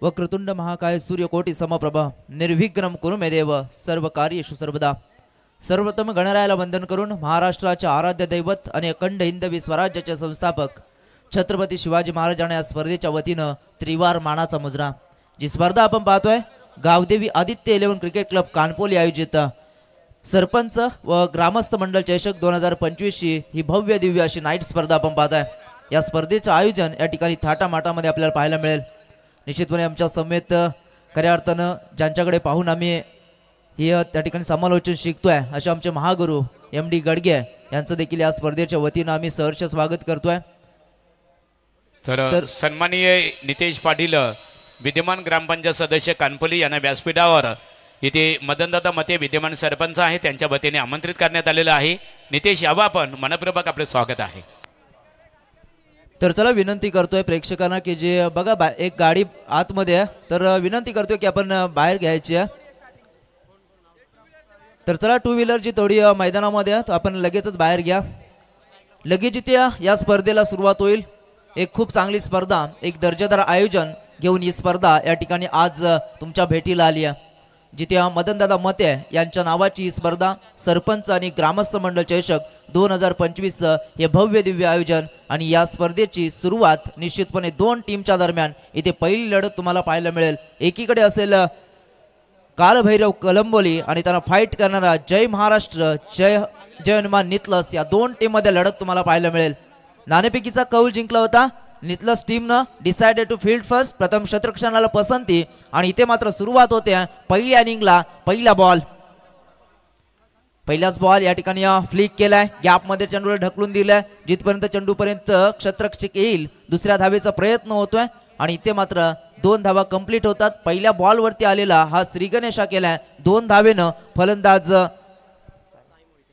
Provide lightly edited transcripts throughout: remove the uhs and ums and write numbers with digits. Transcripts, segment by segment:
वक्रतुंड महाकाय सूर्यकोटी समप्रभ निर्विघ्नं कुरु मे देव सर्व कार्येषु सर्वदा। सर्वोत्तम गणरायाला वंदन करून महाराष्ट्राचे आराध्य दैवत आणि अखंड हिंदवी स्वराज्याचे संस्थापक छत्रपती शिवाजी महाराजांना या स्पर्धेच्या वतीनं त्रिवार मानाचा मुजरा। जी स्पर्धा आपण पाहतोय गावदेवी आदित्य 11 क्रिकेट क्लब कानपोली आयोजित सरपंच व ग्रामस्थ मंडळ चषक 2025 ही भव्य दिव्य अशी नाईट स्पर्धा आपण पाहताय। या स्पर्धेचे आयोजन या ठिकाणी थाटामाटामध्ये आपल्याला पाहायला मिळेल। निश्चितपणे आमच्या समेत खऱ्या अर्थानं ज्यांच्याकडे पाहून आम्ही ही त्या ठिकाणी समालोचन शिकतोय असे आमचे महागुरु MD गडगे यांचं देखील या स्पर्धेच्या वतीनं आम्ही सहर्ष स्वागत करतोय। तर सन्माननीय नितेश पाटील विद्यमान ग्रामपंचायत सदस्य कानपोली यांना व्यासपीठावर इथे मदनदादा मते विद्यमान सरपंच आहे त्यांच्या वतीने आमंत्रित करण्यात आलेलं आहे। नितेश यावं आपण मनपूर्वक आपले स्वागत आहे। तर चला विनंती करतोय प्रेक्षकांना की जे बघा एक गाडी आतमध्ये आहे तर विनंती करतोय की आपण बाहेर घ्यायची आहे। तर चला टू व्हीलर जी थोडी मैदानामध्ये आपण लगेचच बाहेर घ्या। लगेच इथे या स्पर्धेला सुरुवात होईल। एक खूप चांगली स्पर्धा एक दर्जेदार आयोजन घेऊन ही स्पर्धा या ठिकाणी आज तुमच्या भेटीला आली आहे। जिथे मदनदादा मते यांच्या नावाची ही स्पर्धा सरपंच आणि ग्रामस्थ मंडळ चषक 2025 हे भव्य दिव्य आयोजन आणि या स्पर्धेची सुरुवात निश्चितपणे दोन टीमच्या दरम्यान इथे पहिली लढत तुम्हाला पाहायला मिळेल। एकीकडे असेल कालभैरव कलंबोली आणि त्यांना फाईट करणारा जय महाराष्ट्र जय हनुमान नितलस या दोन टीम मध्ये लढत तुम्हाला पाहायला मिळेल। नाणेफेकीचा कौल जिंकला होता नितलस टीमनं डिसाइडेड टू फील्ड फर्स्ट प्रथम क्षेत्ररक्षणाला पसंती आणि इथे मात्र सुरुवात होते पहिल्या इनिंगला पहिला बॉल पहिलाच बॉल या ठिकाणी फ्लिक केलाय गॅप मध्ये चेंडूला ढकलून दिलाय जिथपर्यंत चेंडूपर्यंत क्षेत्ररक्षक येईल दुसऱ्या धावेचा प्रयत्न होतोय आणि इथे मात्र 2 धावा कंप्लीट होतात। पहिल्या बॉल वरती आलेला हा श्रीगणेशा केलाय 2 धावेनं फलंदाज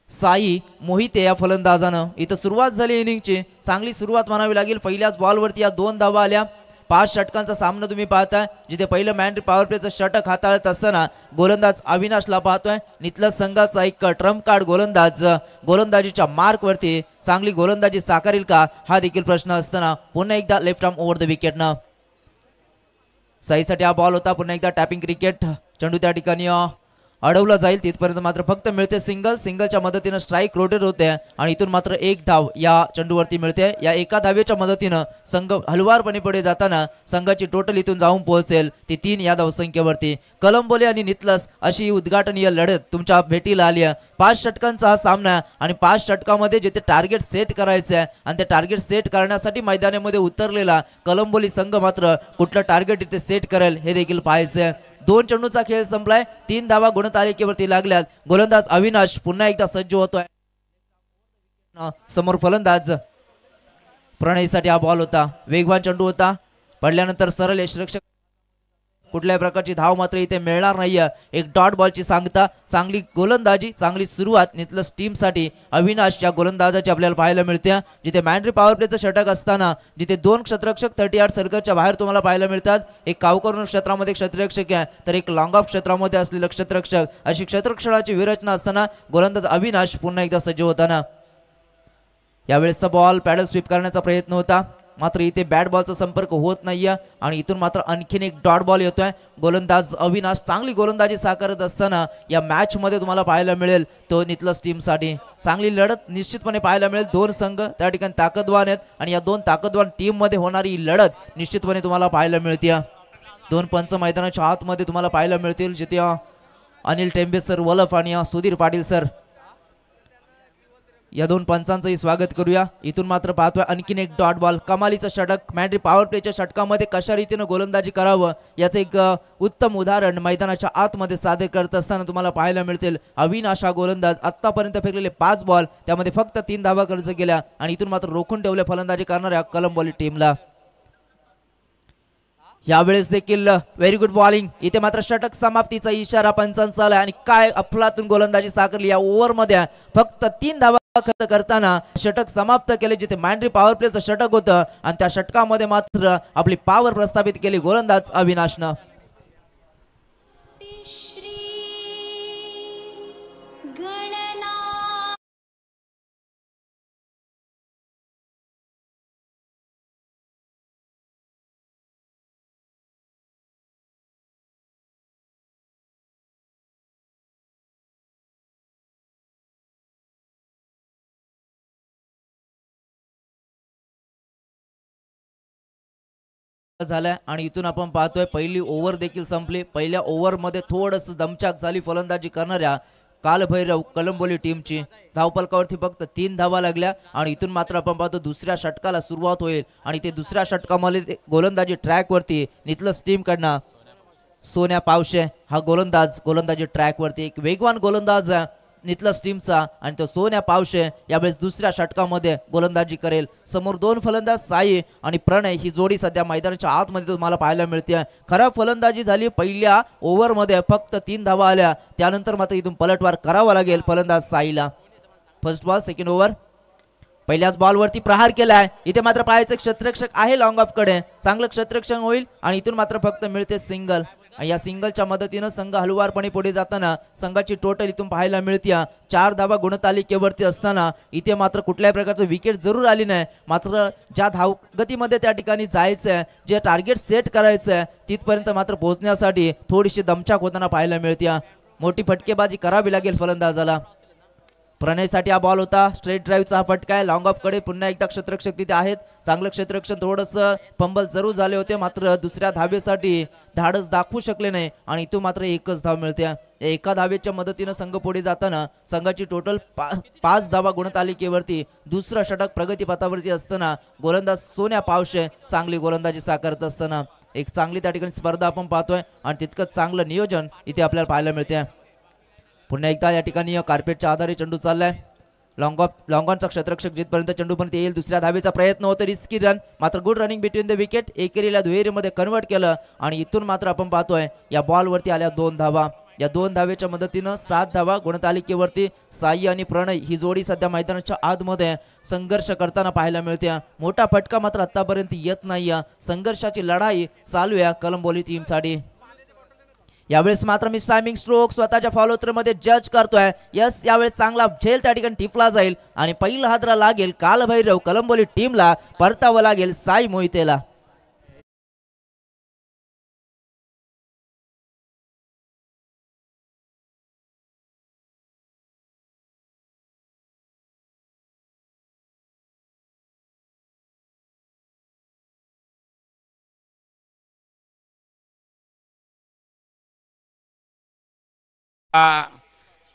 साई मोहिते या फलंदाजानं इथं सुरुवात झाली इनिंगची चांगली सुरुवात म्हणावी लागेल। पहिल्याच बॉलवरती या 2 धावा आल्या 5 षटकांचा सामना तुम्ही पाहताय जिथे पहिलं मॅन पॉवर प्लेचं षटक हाताळत असताना गोलंदाज अविनाशला पाहतोय। नितलस संघाचा एक ट्रम्प कार्ड गोलंदाजीच्या मार्क वरती चांगली गोलंदाजी साकारेल का हा देखील प्रश्न असताना पुन्हा एकदा लेफ्ट आर्म ओव्हर द विकेटनं साईसाठी हा बॉल होता। पुन्हा एकदा टॅपिंग क्रिकेट चेंडू त्या ठिकाणी अडवला जाईल तिथपर्यंत मात्र फक्त मिळते सिंगलच्या मदतीने स्ट्राइक रोटेट होते आणि इथून मात्र एक धाव या चेंडूवरती मिळते। या एका धावेच्या मदतीने संघ हलवारपणे पुढे जाताना संघाची टोटल इथून जाऊन पोहोचेल ती 3 या धावसंख्येवरती। कलंबोली आणि नितलस अशी उद्घाटनीय लढत तुमच्या भेटीला आली आहे। 5 षटकांचा हा सामना आणि 5 षटकामध्ये जिथे टार्गेट सेट करायचे आहे आणि ते टार्गेट सेट करण्यासाठी मैदानामध्ये उतरलेला कलंबोली संघ मात्र कुठलं टार्गेट इथे सेट करेल हे देखील पाहायचे। 2 चेंडूचा खेळ संपलाय 3 धावा गुणतालिकेवरती लागल्यात। गोलंदाज अविनाश पुन्हा एकदा सज्ज होतोय समोर फलंदाज प्रणयसाठी हा बॉल होता वेगवान चेंडू होता पडल्यानंतर सरळ यष्टिरक्षक कुठल्याही प्रकारची धाव मात्र इथे मिळणार नाहीये। एक डॉट बॉलची सांगता चांगली गोलंदाजी चांगली सुरुवात नितलस टीम साठी अविनाश या गोलंदाजाची आपल्याला पाहायला मिळते। जिथे मॅन्ड्री पॉवर प्लेचं षटक असताना जिथे 2 क्षेत्ररक्षक 38 सर्कलच्या बाहेर तुम्हाला पाहायला मिळतात। एक कावकर्ण क्षेत्रामध्ये क्षेत्ररक्षक आहे तर एक लॉंग ऑफ क्षेत्रामध्ये असलेलं क्षेत्ररक्षक अशी क्षेत्ररक्षणाची विरचना असताना गोलंदाज अविनाश पुन्हा एकदा सज्ज होताना यावेळेसचा बॉल पॅडल स्वीप करण्याचा प्रयत्न होता मात्र इथे बॅट बॉलचा संपर्क होत नाहीये आणि इथून मात्र आणखीन एक डॉट बॉल येतोय। गोलंदाज अविनाश चांगली गोलंदाजी साकारत असताना या मॅच मध्ये तुम्हाला पाहायला मिळेल तो नितलस टीम साठी चांगली लढत निश्चितपणे पाहायला मिळेल। 2 संघ त्या ठिकाणी ताकदवान आहेत आणि या 2 ताकदवान टीम मध्ये होणारी लढत निश्चितपणे तुम्हाला पाहायला मिळते। 2 पंच मैदानाच्या आतमध्ये तुम्हाला पाहायला मिळतील जिथे अनिल टेंबे सर वलफ आणि सुधीर पाटील सर या 2 पंचांचंही स्वागत करूया। इथून मात्र पाहतोय आणखीन एक डॉट बॉल कमालीचं षटक मॅन्ड्री पॉवर प्लेच्या षटकामध्ये कशा रीतीने गोलंदाजी करावं याचं एक उत्तम उदाहरण मैदानाच्या आतमध्ये सादर करत असताना तुम्हाला पाहायला मिळतील। अविनाश हा गोलंदाज आतापर्यंत फेकलेले 5 बॉल त्यामध्ये फक्त 3 धावा खर्च केल्या आणि इथून मात्र रोखून ठेवले फलंदाजी करणाऱ्या कलंबोली टीमला। यावेळेस देखील व्हेरी गुड बॉलिंग इथे मात्र षटक समाप्तीचा इशारा पंचांचा आला आणि काय अफलातून गोलंदाजी साकारली या ओव्हर मध्ये फक्त 3 धावा खर्च करताना षटक समाप्त केले जिथे मॅन्ड्री पॉवर प्लेचं षटक होतं आणि त्या षटकामध्ये मात्र आपली पॉवर प्रस्थापित केली गोलंदाज अविनाशनं। झालाय आणि इथून आपण पाहतोय पहिली ओव्हर देखील संपली। पहिल्या ओव्हरमध्ये थोडंसं दमछाक झाली फलंदाजी करणाऱ्या कालभैरव कलंबोली टीमची। धावपलकावरती फक्त 3 धावा लागल्या आणि इथून मात्र आपण पाहतो दुसऱ्या षटकाला सुरुवात होईल आणि ते दुसऱ्या षटकामध्ये गोलंदाजी ट्रॅकवरती नितलस टीमकडनं सोन्या पावशे हा गोलंदाजी ट्रॅकवरती एक वेगवान गोलंदाज नितलस टीमचा आणि तो सोन्या पावशे यावेळेस दुसऱ्या षटकामध्ये गोलंदाजी करेल। समोर 2 फलंदाज साई आणि प्रणय ही जोडी सध्या मैदानाच्या आतमध्ये तुम्हाला पाहायला मिळते। खराब फलंदाजी झाली, पहिल्या ओव्हरमध्ये फक्त 3 धावा आल्या, त्यानंतर मात्र इथून पलटवार करावा लागेल फलंदाज साईला। फर्स्ट बॉल सेकंड ओव्हर, पहिल्याच बॉलवरती प्रहार केलाय, इथे मात्र पाहायचं क्षेत्ररक्षक आहे लॉंग ऑफ कडे, चांगलं क्षेत्ररक्षण होईल आणि इथून मात्र फक्त मिळते सिंगल। या सिंगलच्या मदतीनं संघ हलवारपणे पुढे जाताना संघाची टोटल इथून पाहायला मिळते 4 धावा गुणतालिकेवरती असताना इथे मात्र कुठल्याही प्रकारचं विकेट जरूर आली नाही, मात्र ज्या धावगतीमध्ये त्या ठिकाणी जायचंय, जे टार्गेट सेट करायचंय तिथपर्यंत मात्र पोहोचण्यासाठी थोडीशी दमछाक होताना पाहायला मिळते। मोठी फटकेबाजी करावी लागेल फलंदाजाला। प्रणयसाठी हा बॉल होता, स्ट्रेट ड्राईव्हचा हा फटका आहे लॉंग ऑफ कडे, पुन्हा एकदा क्षेत्ररक्षक तिथे आहेत, चांगलं क्षेत्ररक्षण, थोडंसं फंबल जरूर झाले होते, मात्र दुसऱ्या धावेसाठी धाडस दाखवू शकले नाही आणि इथून मात्र एकच धाव मिळते। एका धावेच्या मदतीनं संघ पुढे जाताना संघाची टोटल 5 धावा गुणतालिकेवरती दुसरं षटक प्रगतीपथावरती असताना गोलंदाज सोन्या पावशे चांगली गोलंदाजी साकारत असताना एक चांगली त्या ठिकाणी स्पर्धा आपण पाहतोय आणि तितकंच चांगलं नियोजन इथे आपल्याला पाहायला मिळते। पुन्हा एकदा या ठिकाणी कार्पेटच्या आधारे चेंडू चाललाय, लॉंगॉनचा क्षेत्ररक्षक जिथपर्यंत चेंडूपर्यंत येईल दुसऱ्या धावेचा प्रयत्न होतो, रिस्की रन, मात्र good running between the wicket, एकेरीला दुहेरीमध्ये कन्वर्ट केलं आणि इथून मात्र आपण पाहतोय या बॉलवरती आल्या 2 धावा। या 2 धावेच्या मदतीनं 7 धावा गुणतालिकेवरती साई आणि प्रणय ही जोडी सध्या मैदानाच्या आतमध्ये संघर्ष करताना पाहायला मिळते। मोठा फटका मात्र आतापर्यंत येत नाही, संघर्षाची लढाई चालू आहे कलंबोली टीमसाठी। यावेळेस मात्र मिस टायमिंग स्ट्रोक स्वतःच्या फॉलो थ्रू मध्ये जज करतोय, यस यावेळेस चांगला झेल त्या ठिकाणी टिपला जाईल आणि पहिला हादरा लागेल कालभैरव कलंबोली टीमला, परतावं लागेल साई मोहितेला।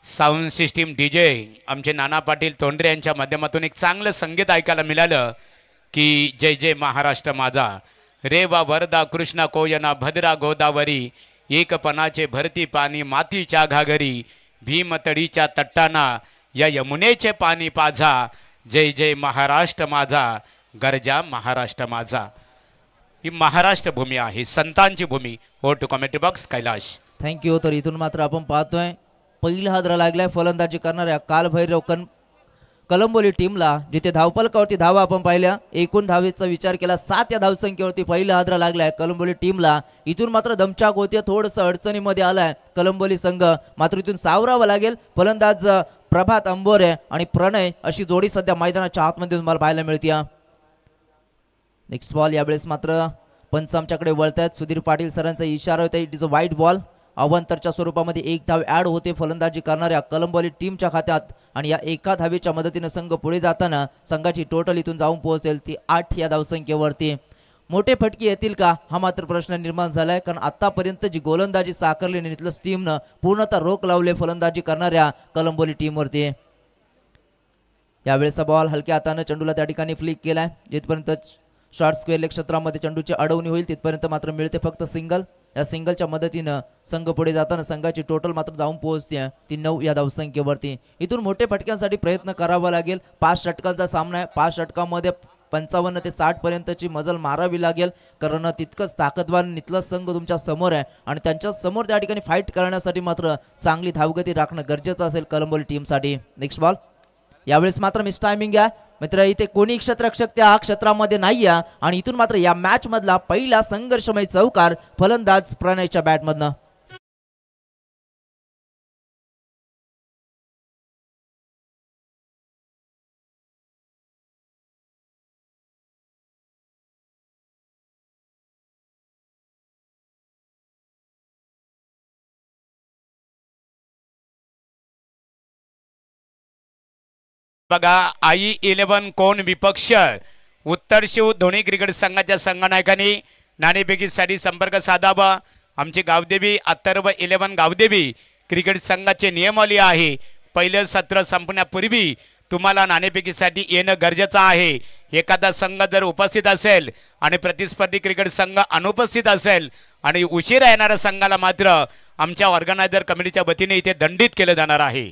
साऊंड सिस्टीम डीजे आमचे नाना पाटील तोंडरे यांच्या माध्यमातून एक चांगलं संगीत ऐकायला मिळालं की जय जय महाराष्ट्र माझा, रे वा वरदा कृष्णा कोयना भद्रा गोदावरी, एकपणाचे भरती पाणी मातीच्या घागरी, भीमतडीच्या तट्टाना या यमुनेचे पाणी पाझा, जय जय महाराष्ट्र माझा, गरजा महाराष्ट्र माझा। ही महाराष्ट्र भूमी आहे, संतांची भूमी। हो to commentary box Kailash. Thank you. तर इथून मात्र आपण पाहतोय पहिला हादरा लागलाय फलंदाजी करणाऱ्या कालभैरव कलंबोली टीमला, जिथे धावपलकावरती धावा आपण पाहिल्या, एकूण धावेचा विचार केला 7 या धावसंख्येवरती पहिला हादरा लागलाय कलंबोली टीमला। इथून मात्र दमछाक होते, थोडंसं अडचणीमध्ये आलाय कलंबोली संघ, मात्र इथून सावरावं लागेल। फलंदाज प्रभात अंबोरे आणि प्रणय अशी जोडी सध्या मैदानाच्या आतमध्ये तुम्हाला पाहायला मिळते। नेक्स्ट बॉल, यावेळेस मात्र पंच आमच्याकडे वळतायत, सुधीर पाटील सरांचा इशारा होता, इट इज अ वाईट बॉल। अवांतरच्या स्वरूपामध्ये 1 धाव ऍड होते फलंदाजी करणाऱ्या कलंबोली टीमच्या खात्यात आणि या एका धावेच्या मदतीने संघ पुढे जाताना संघाची टोटल इथून जाऊन पोहोचेल ती 8 या धावसंख्येवरती। मोठे फटके येतील का हा मात्र प्रश्न निर्माण झालाय, कारण आतापर्यंत जी गोलंदाजी साकारली नितलस टीमनं पूर्णतः रोख लावले फलंदाजी करणाऱ्या कलंबोली टीमवरती। यावेळेचा बॉल हलक्या हाताने चेंडूला त्या ठिकाणी फ्लिक केलाय, जिथपर्यंत शॉर्ट स्क्वेअर लेग क्षेत्रामध्ये चेंडूची अडवणी होईल तिथपर्यंत मात्र मिळते फक्त सिंगल। या सिंगलच्या मदतीनं संघ पुढे जाताना संघाची टोटल मात्र जाऊन पोहोचते ती 9 या धावसंख्येवरती। इथून मोठे फटक्यांसाठी प्रयत्न करावा लागेल, 5 षटकांचा सामना आहे, 5 षटकांमध्ये 55 ते 60 पर्यंतची मजल मारावी लागेल, कारण तितकंच ताकदवार नितलस संघ तुमच्या समोर आहे आणि त्यांच्या समोर त्या ठिकाणी फाईट करण्यासाठी मात्र चांगली धावगती राखणं गरजेचं असेल कलंबोली टीमसाठी। नेक्स्ट बॉल, यावेळेस मात्र मिस टायमिंग आहे मित्र, इथे कोणी क्षेत्ररक्षक त्या क्षेत्रामध्ये नाहीये आणि इथून मात्र या मॅच मधला पहिला संघर्षमय चौकार फलंदाज प्रणयच्या बॅटमधनं। बघा आई 11 कोण विपक्ष उत्तर शिव धोनी क्रिकेट संघाच्या संघनायकांनी नाणेफेकीसाठी संपर्क साधावा. आमची गावदेवी अथर्व 11 गावदेवी क्रिकेट संघाचे नियमावली आहे. पहिलं सत्र संपण्यापूर्वी तुम्हाला नाणेफेकीसाठी येणं गरजेचं आहे. एखादा संघ जर उपस्थित असेल आणि प्रतिस्पर्धी क्रिकेट संघ अनुपस्थित असेल आणि उशिरा येणाऱ्या संघाला मात्र आमच्या ऑर्गनायझर कमिटीच्या वतीने इथे दंडित केलं जाणार आहे.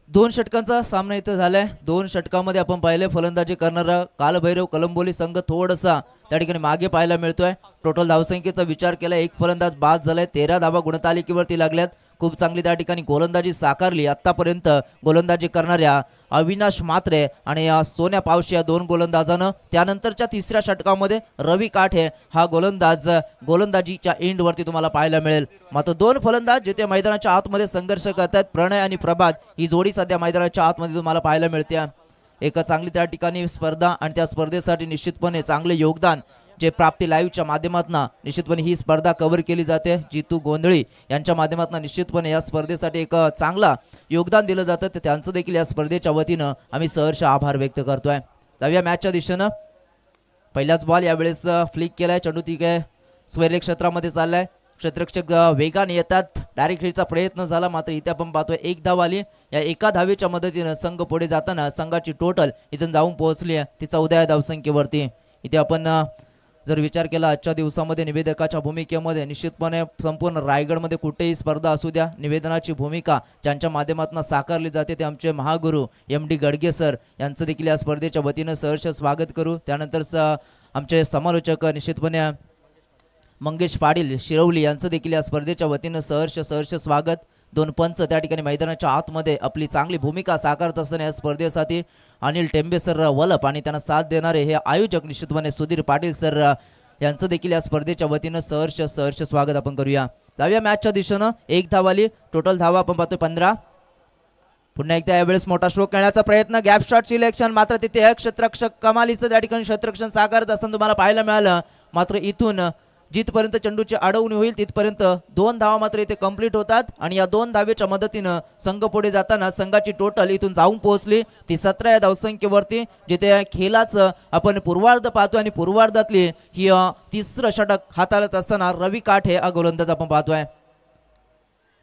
2 षटकांचा सामना इथं झालाय. 2 षटकामध्ये आपण पाहिले फलंदाजी करणारा कालभैरव कलंबोली संघ थोडासा त्या ठिकाणी मागे पाहायला मिळतोय. टोटल धावसंख्येचा विचार केला एक फलंदाज बाद झालाय. 13 धावा गुणतालिकेवरती लागल्यात. खूप चांगली त्या ठिकाणी गोलंदाजी साकारली. आतापर्यंत गोलंदाजी करणाऱ्या अविनाश मात्रे आणि सोन्या पावशी या 2 गोलंदाजानं. त्यानंतरच्या 3ऱ्या षटकामध्ये रवी काठे हा गोलंदाज गोलंदाजीच्या एंडवरती तुम्हाला पाहायला मिळेल. मात्र 2 फलंदाज जिथे मैदानाच्या आतमध्ये संघर्ष करतात. प्रणय आणि प्रभात ही जोडी सध्या मैदानाच्या आतमध्ये तुम्हाला पाहायला मिळते. एक चांगली त्या ठिकाणी स्पर्धा आणि त्या स्पर्धेसाठी निश्चितपणे चांगले योगदान जे प्राप्ती लाईव्हच्या माध्यमातून निश्चितपणे ही स्पर्धा कव्हर केली जाते. जितू गोंधळी यांच्या माध्यमातून निश्चितपणे या स्पर्धेसाठी एक चांगला योगदान दिलं जातं. तर त्यांचं देखील या स्पर्धेच्या वतीनं आम्ही सहर्ष आभार व्यक्त करतोय. जाऊया मॅचच्या दिशेनं. पहिलाच बॉल यावेळेस फ्लिक केलाय. चेंडू तिथे स्क्वेअर क्षेत्रामध्ये चाललाय. क्षेत्ररक्षक वेगाने येतात. डायरेक्ट हिटचा प्रयत्न झाला मात्र इथे आपण पाहतोय 1 धाव आली. या एका धावेच्या मदतीनं संघ पुढे जाताना संघाची टोटल इथून जाऊन पोहोचली आहे ती 14 धावसंख्येवरती. इथे आपण जर विचार केला आजच्या दिवसामध्ये निवेदकाच्या भूमिकेमध्ये निश्चितपणे संपूर्ण रायगडमध्ये कुठेही स्पर्धा असू द्या निवेदनाची भूमिका ज्यांच्या माध्यमातून साकारली जाते ते आमचे महागुरू MD गडगे सर यांचं देखील या स्पर्धेच्या वतीनं सहर्ष स्वागत करू. त्यानंतर आमचे समालोचक निश्चितपणे मंगेश पाटील शिरवली यांचं देखील या स्पर्धेच्या वतीनं सहर्ष स्वागत. 2 पंच त्या ठिकाणी मैदानाच्या आतमध्ये आपली चांगली भूमिका साकारत असताना या स्पर्धेसाठी अनिल टेंबे सर वलप आणि त्यांना साथ देणारे हे आयोजक निश्चितपणे सुधीर पाटील सर यांचं देखील या स्पर्धेच्या वतीनं सहर्ष स्वागत आपण करूया. जाऊया मॅचच्या दिशेनं. 1 धाव आली. टोटल धावा आपण पाहतोय 15. पुन्हा एकदा यावेळेस मोठा स्ट्रोक करण्याचा प्रयत्न. गॅप शॉट सिलेक्शन मात्र तिथे क्षेत्ररक्षक कमालीचं त्या ठिकाणी क्षेत्ररक्षण साकारत असताना तुम्हाला पाहायला मिळालं. मात्र इथून जिथपर्यंत चेंडूची अडवणी होईल तिथपर्यंत 2 धावा मात्र इथे कंप्लीट होतात आणि या 2 धावेच्या मदतीनं संघ पुढे जाताना संघाची टोटल इथून जाऊन पोहोचली ती 17 या धावसंख्येवरती. जिथे खेळाचं आपण पूर्वार्ध पाहतोय आणि पूर्वार्धातली ही 3रं षटक हाताळत असताना रवी काठे हा गोलंदाज आपण पाहतोय.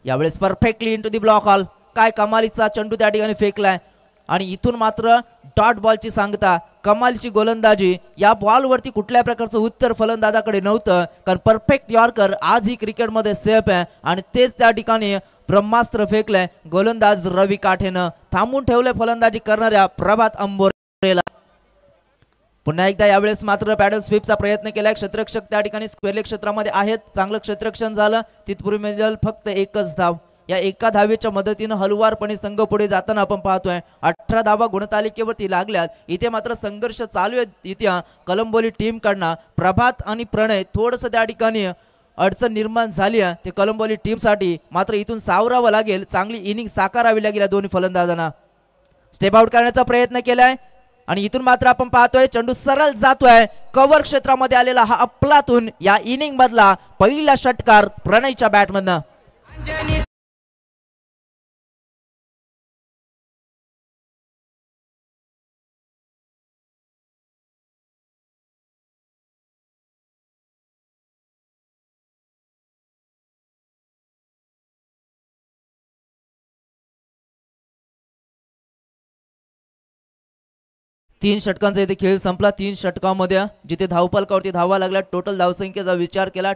यावेळेस perfectly into the block hall. काय कमालीचा चेंडू त्या ठिकाणी फेकलाय आणि इथून मात्र डॉट बॉलची सांगता. कमालची गोलंदाजी. या बॉलवरती कुठल्या प्रकारचं उत्तर फलंदाजाकडे नव्हतं कारण परफेक्ट यॉर्कर आजही क्रिकेटमध्ये सेफ आहे आणि तेच त्या ठिकाणी ब्रह्मास्त्र फेकलंय गोलंदाज रवी काठेनं. थांबून ठेवलंय फलंदाजी करणाऱ्या प्रभात अंबोरेला. पुन्हा एकदा यावेळेस मात्र पॅडल स्वीपचा प्रयत्न केलाय. क्षेत्ररक्षक त्या ठिकाणी स्क्वेअर क्षेत्रामध्ये आहेत. चांगलं क्षेत्ररक्षण झालं. तिथपूर्वी मिळेल फक्त 1च धाव. या एका धावेच्या मदतीनं हलवारपणे संघ पुढे जाताना आपण पाहतोय 18 धावा गुणतालिकेवरती लागल्यात. इथे मात्र संघर्ष चालू आहे. इथे कलंबोली टीम कडनं प्रभात आणि प्रणय थोडंसं त्या ठिकाणी अडचण निर्माण झाली आहे ते कलंबोली टीमसाठी. मात्र इथून सावरावं लागेल. चांगली इनिंग साकारावी लागेल. दोन्ही फलंदाजांना स्टेप आउट करण्याचा प्रयत्न केलाय आणि इथून मात्र आपण पाहतोय चेंडू सरळ जातोय. कव्हर क्षेत्रामध्ये आलेला हा अफलातून या इनिंग मधला पहिला षटकार प्रणयच्या बॅटमधनं. 3 षटकांचा इथे खेळ संपला. 3 षटकांमध्ये जिथे धावफलकावरती धावा लागल्या टोटल धावसंख्येचा विचार केला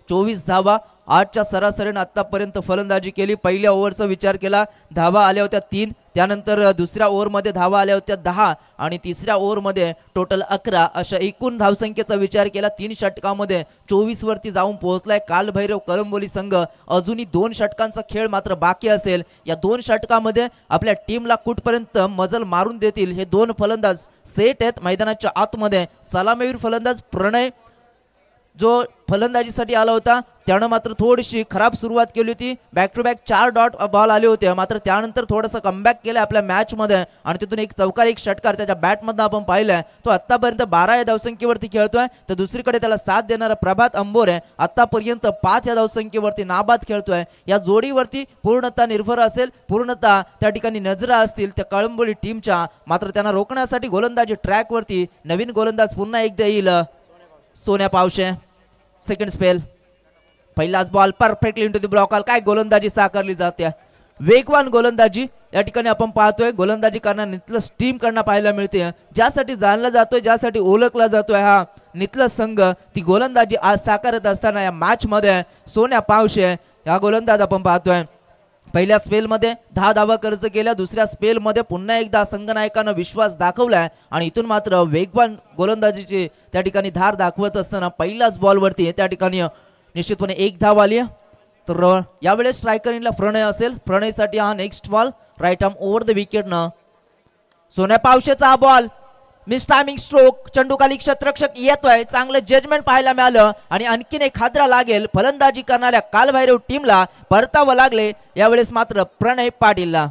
24 धावा. 8च्या सरासरीने आतापर्यंत फलंदाजी केली. पहिल्या ओव्हरचा विचार केला धावा आल्या होत्या 3. त्यानंतर दुसऱ्या ओव्हरमध्ये धावा आल्या होत्या 10 आणि तिसऱ्या ओव्हरमध्ये टोटल 11 अशा एकूण धावसंख्येचा विचार केला 3 षटकामध्ये 24 वरती जाऊन पोहोचलाय कालभैरव कलंबोली संघ. अजूनही 2 षटकांचा खेळ मात्र बाकी असेल. या 2 षटकामध्ये आपल्या टीमला कुठपर्यंत मजल मारून देतील हे 2 फलंदाज सेट आहेत मैदानाच्या आतमध्ये. सलामीवीर फलंदाज प्रणय जो फलंदाजीसाठी आला होता त्यानं मात्र थोडीशी खराब सुरुवात केली होती. Back to back 4 dot ball आले होते, मात्र त्यानंतर थोडंसं कमबॅक केलं आपल्या मॅचमध्ये आणि तिथून एक चौकार एक षटकार त्याच्या बॅटमधनं आपण पाहिलंय. तो आत्तापर्यंत 12 या धावसंख्येवरती खेळतोय. तर दुसरीकडे त्याला साथ देणारा प्रभात अंबोरे आत्तापर्यंत 5 या धावसंख्येवरती नाबाद खेळतोय. या जोडीवरती पूर्णतः निर्भर असेल, पूर्णतः त्या ठिकाणी नजरा असतील त्या कळंबोली टीमच्या. मात्र त्यांना रोखण्यासाठी गोलंदाजी ट्रॅकवरती नवीन गोलंदाज पुन्हा एकदा येईल. सोन्या पावशे सेकंड स्पेल. पहिलाच ball perfectly into the block. काय गोलंदाजी साकारली जाते, वेगवान गोलंदाजी या ठिकाणी आपण पाहतोय. गोलंदाजी करणारा नितलस टीम कडनं पाहायला मिळते, ज्यासाठी जाणला जातोय, ज्यासाठी ओळखला जातोय हा नितलस संघ. ती गोलंदाजी आज साकारत असताना या मॅच मध्ये सोन्या पावशे हा गोलंदाज आपण पाहतोय. पहिल्या स्पेलमध्ये 10 धावा खर्च केल्या, दुसऱ्या स्पेलमध्ये पुन्हा एकदा संघनायकानं विश्वास दाखवलाय आणि इथून मात्र वेगवान गोलंदाजीची त्या ठिकाणी धार दाखवत असताना पहिल्याच बॉलवरती त्या ठिकाणी निश्चितपणे 1 धाव आली. तर यावेळेस स्ट्रायकरला प्रणय असेल, प्रणयसाठी हा next ball right arm over the विकेटनं. सोन्या पावशेचा हा बॉल मिस टायमिंग स्ट्रोक, चंडूखाली क्षेत्ररक्षक येतोय, चांगलं जजमेंट पाहायला मिळालं आणि आणखीन एक हादरा लागेल फलंदाजी करणाऱ्या कालभैरव टीमला. परतावं लागले यावेळेस मात्र प्रणय पाटीलला.